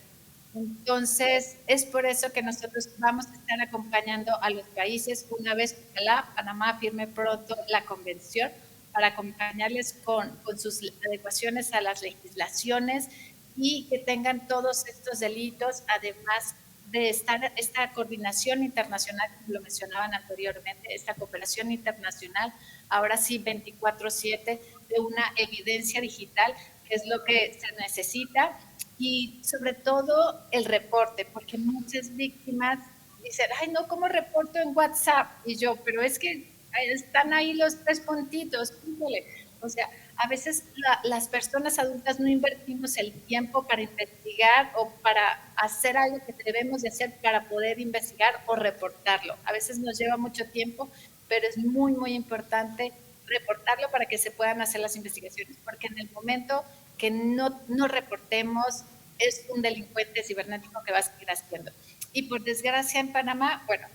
Entonces, es por eso que nosotros vamos a estar acompañando a los países una vez que Panamá firme pronto la convención para acompañarles con sus adecuaciones a las legislaciones y que tengan todos estos delitos, además de esta coordinación internacional, como lo mencionaban anteriormente, esta cooperación internacional, ahora sí 24/7, de una evidencia digital, que es lo que se necesita. Y sobre todo el reporte, porque muchas víctimas dicen, ay, no, ¿cómo reporto en WhatsApp? Y yo, pero es que están ahí los 3 puntitos, pídele. O sea, a veces las personas adultas no invertimos el tiempo para investigar o para hacer algo que debemos de hacer para poder investigar o reportarlo. A veces nos lleva mucho tiempo, pero es muy, muy importante reportarlo para que se puedan hacer las investigaciones, porque en el momento que no reportemos, es un delincuente cibernético que va a seguir haciendo. Y por desgracia en Panamá, bueno,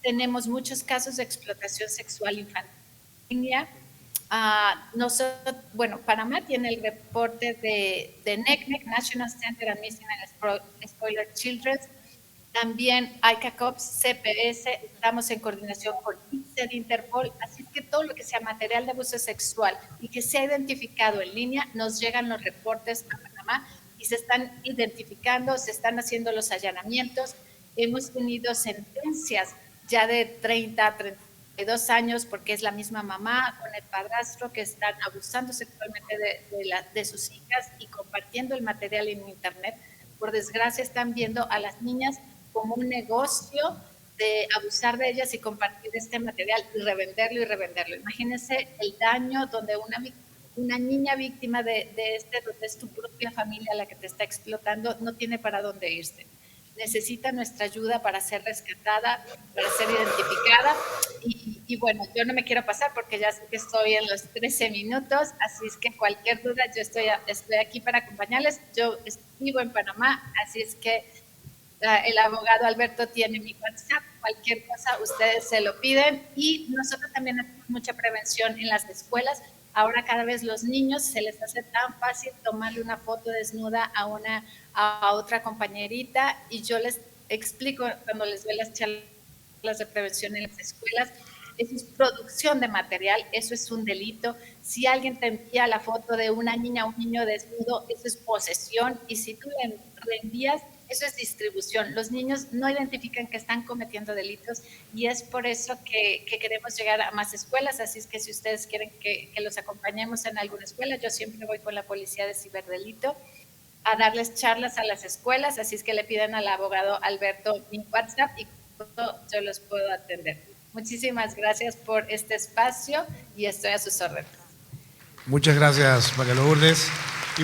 tenemos muchos casos de explotación sexual infantil. Panamá tiene el reporte de NECMEC, National Center on Missing and Exploited Children. También ICACOPS, CPS, estamos en coordinación con ICED, Interpol, así que todo lo que sea material de abuso sexual y que sea identificado en línea, nos llegan los reportes a Panamá y se están identificando, se están haciendo los allanamientos. Hemos tenido sentencias ya de 30 a 32 años porque es la misma mamá con el padrastro que están abusando sexualmente de sus hijas y compartiendo el material en internet. Por desgracia están viendo a las niñas como un negocio de abusar de ellas y compartir este material y revenderlo. Imagínense el daño donde una niña víctima donde es tu propia familia la que te está explotando, no tiene para dónde irse. Necesita nuestra ayuda para ser rescatada, para ser identificada. Y bueno, yo no me quiero pasar porque ya sé que estoy en los 13 minutos, así es que cualquier duda, yo estoy aquí para acompañarles. Yo vivo en Panamá, así es que el abogado Alberto tiene mi WhatsApp, cualquier cosa ustedes se lo piden y nosotros también hacemos mucha prevención en las escuelas. Ahora cada vez los niños se les hace tan fácil tomarle una foto desnuda a otra compañerita y yo les explico cuando les doy las charlas de prevención en las escuelas, eso es producción de material, eso es un delito. Si alguien te envía la foto de una niña o un niño desnudo, eso es posesión y si tú le reenvías, eso es distribución. Los niños no identifican que están cometiendo delitos y es por eso que queremos llegar a más escuelas. Así es que si ustedes quieren que los acompañemos en alguna escuela, yo siempre voy con la policía de ciberdelito a darles charlas a las escuelas. Así es que le piden al abogado Alberto mi WhatsApp y yo los puedo atender. Muchísimas gracias por este espacio y estoy a sus órdenes. Muchas gracias, María Lourdes.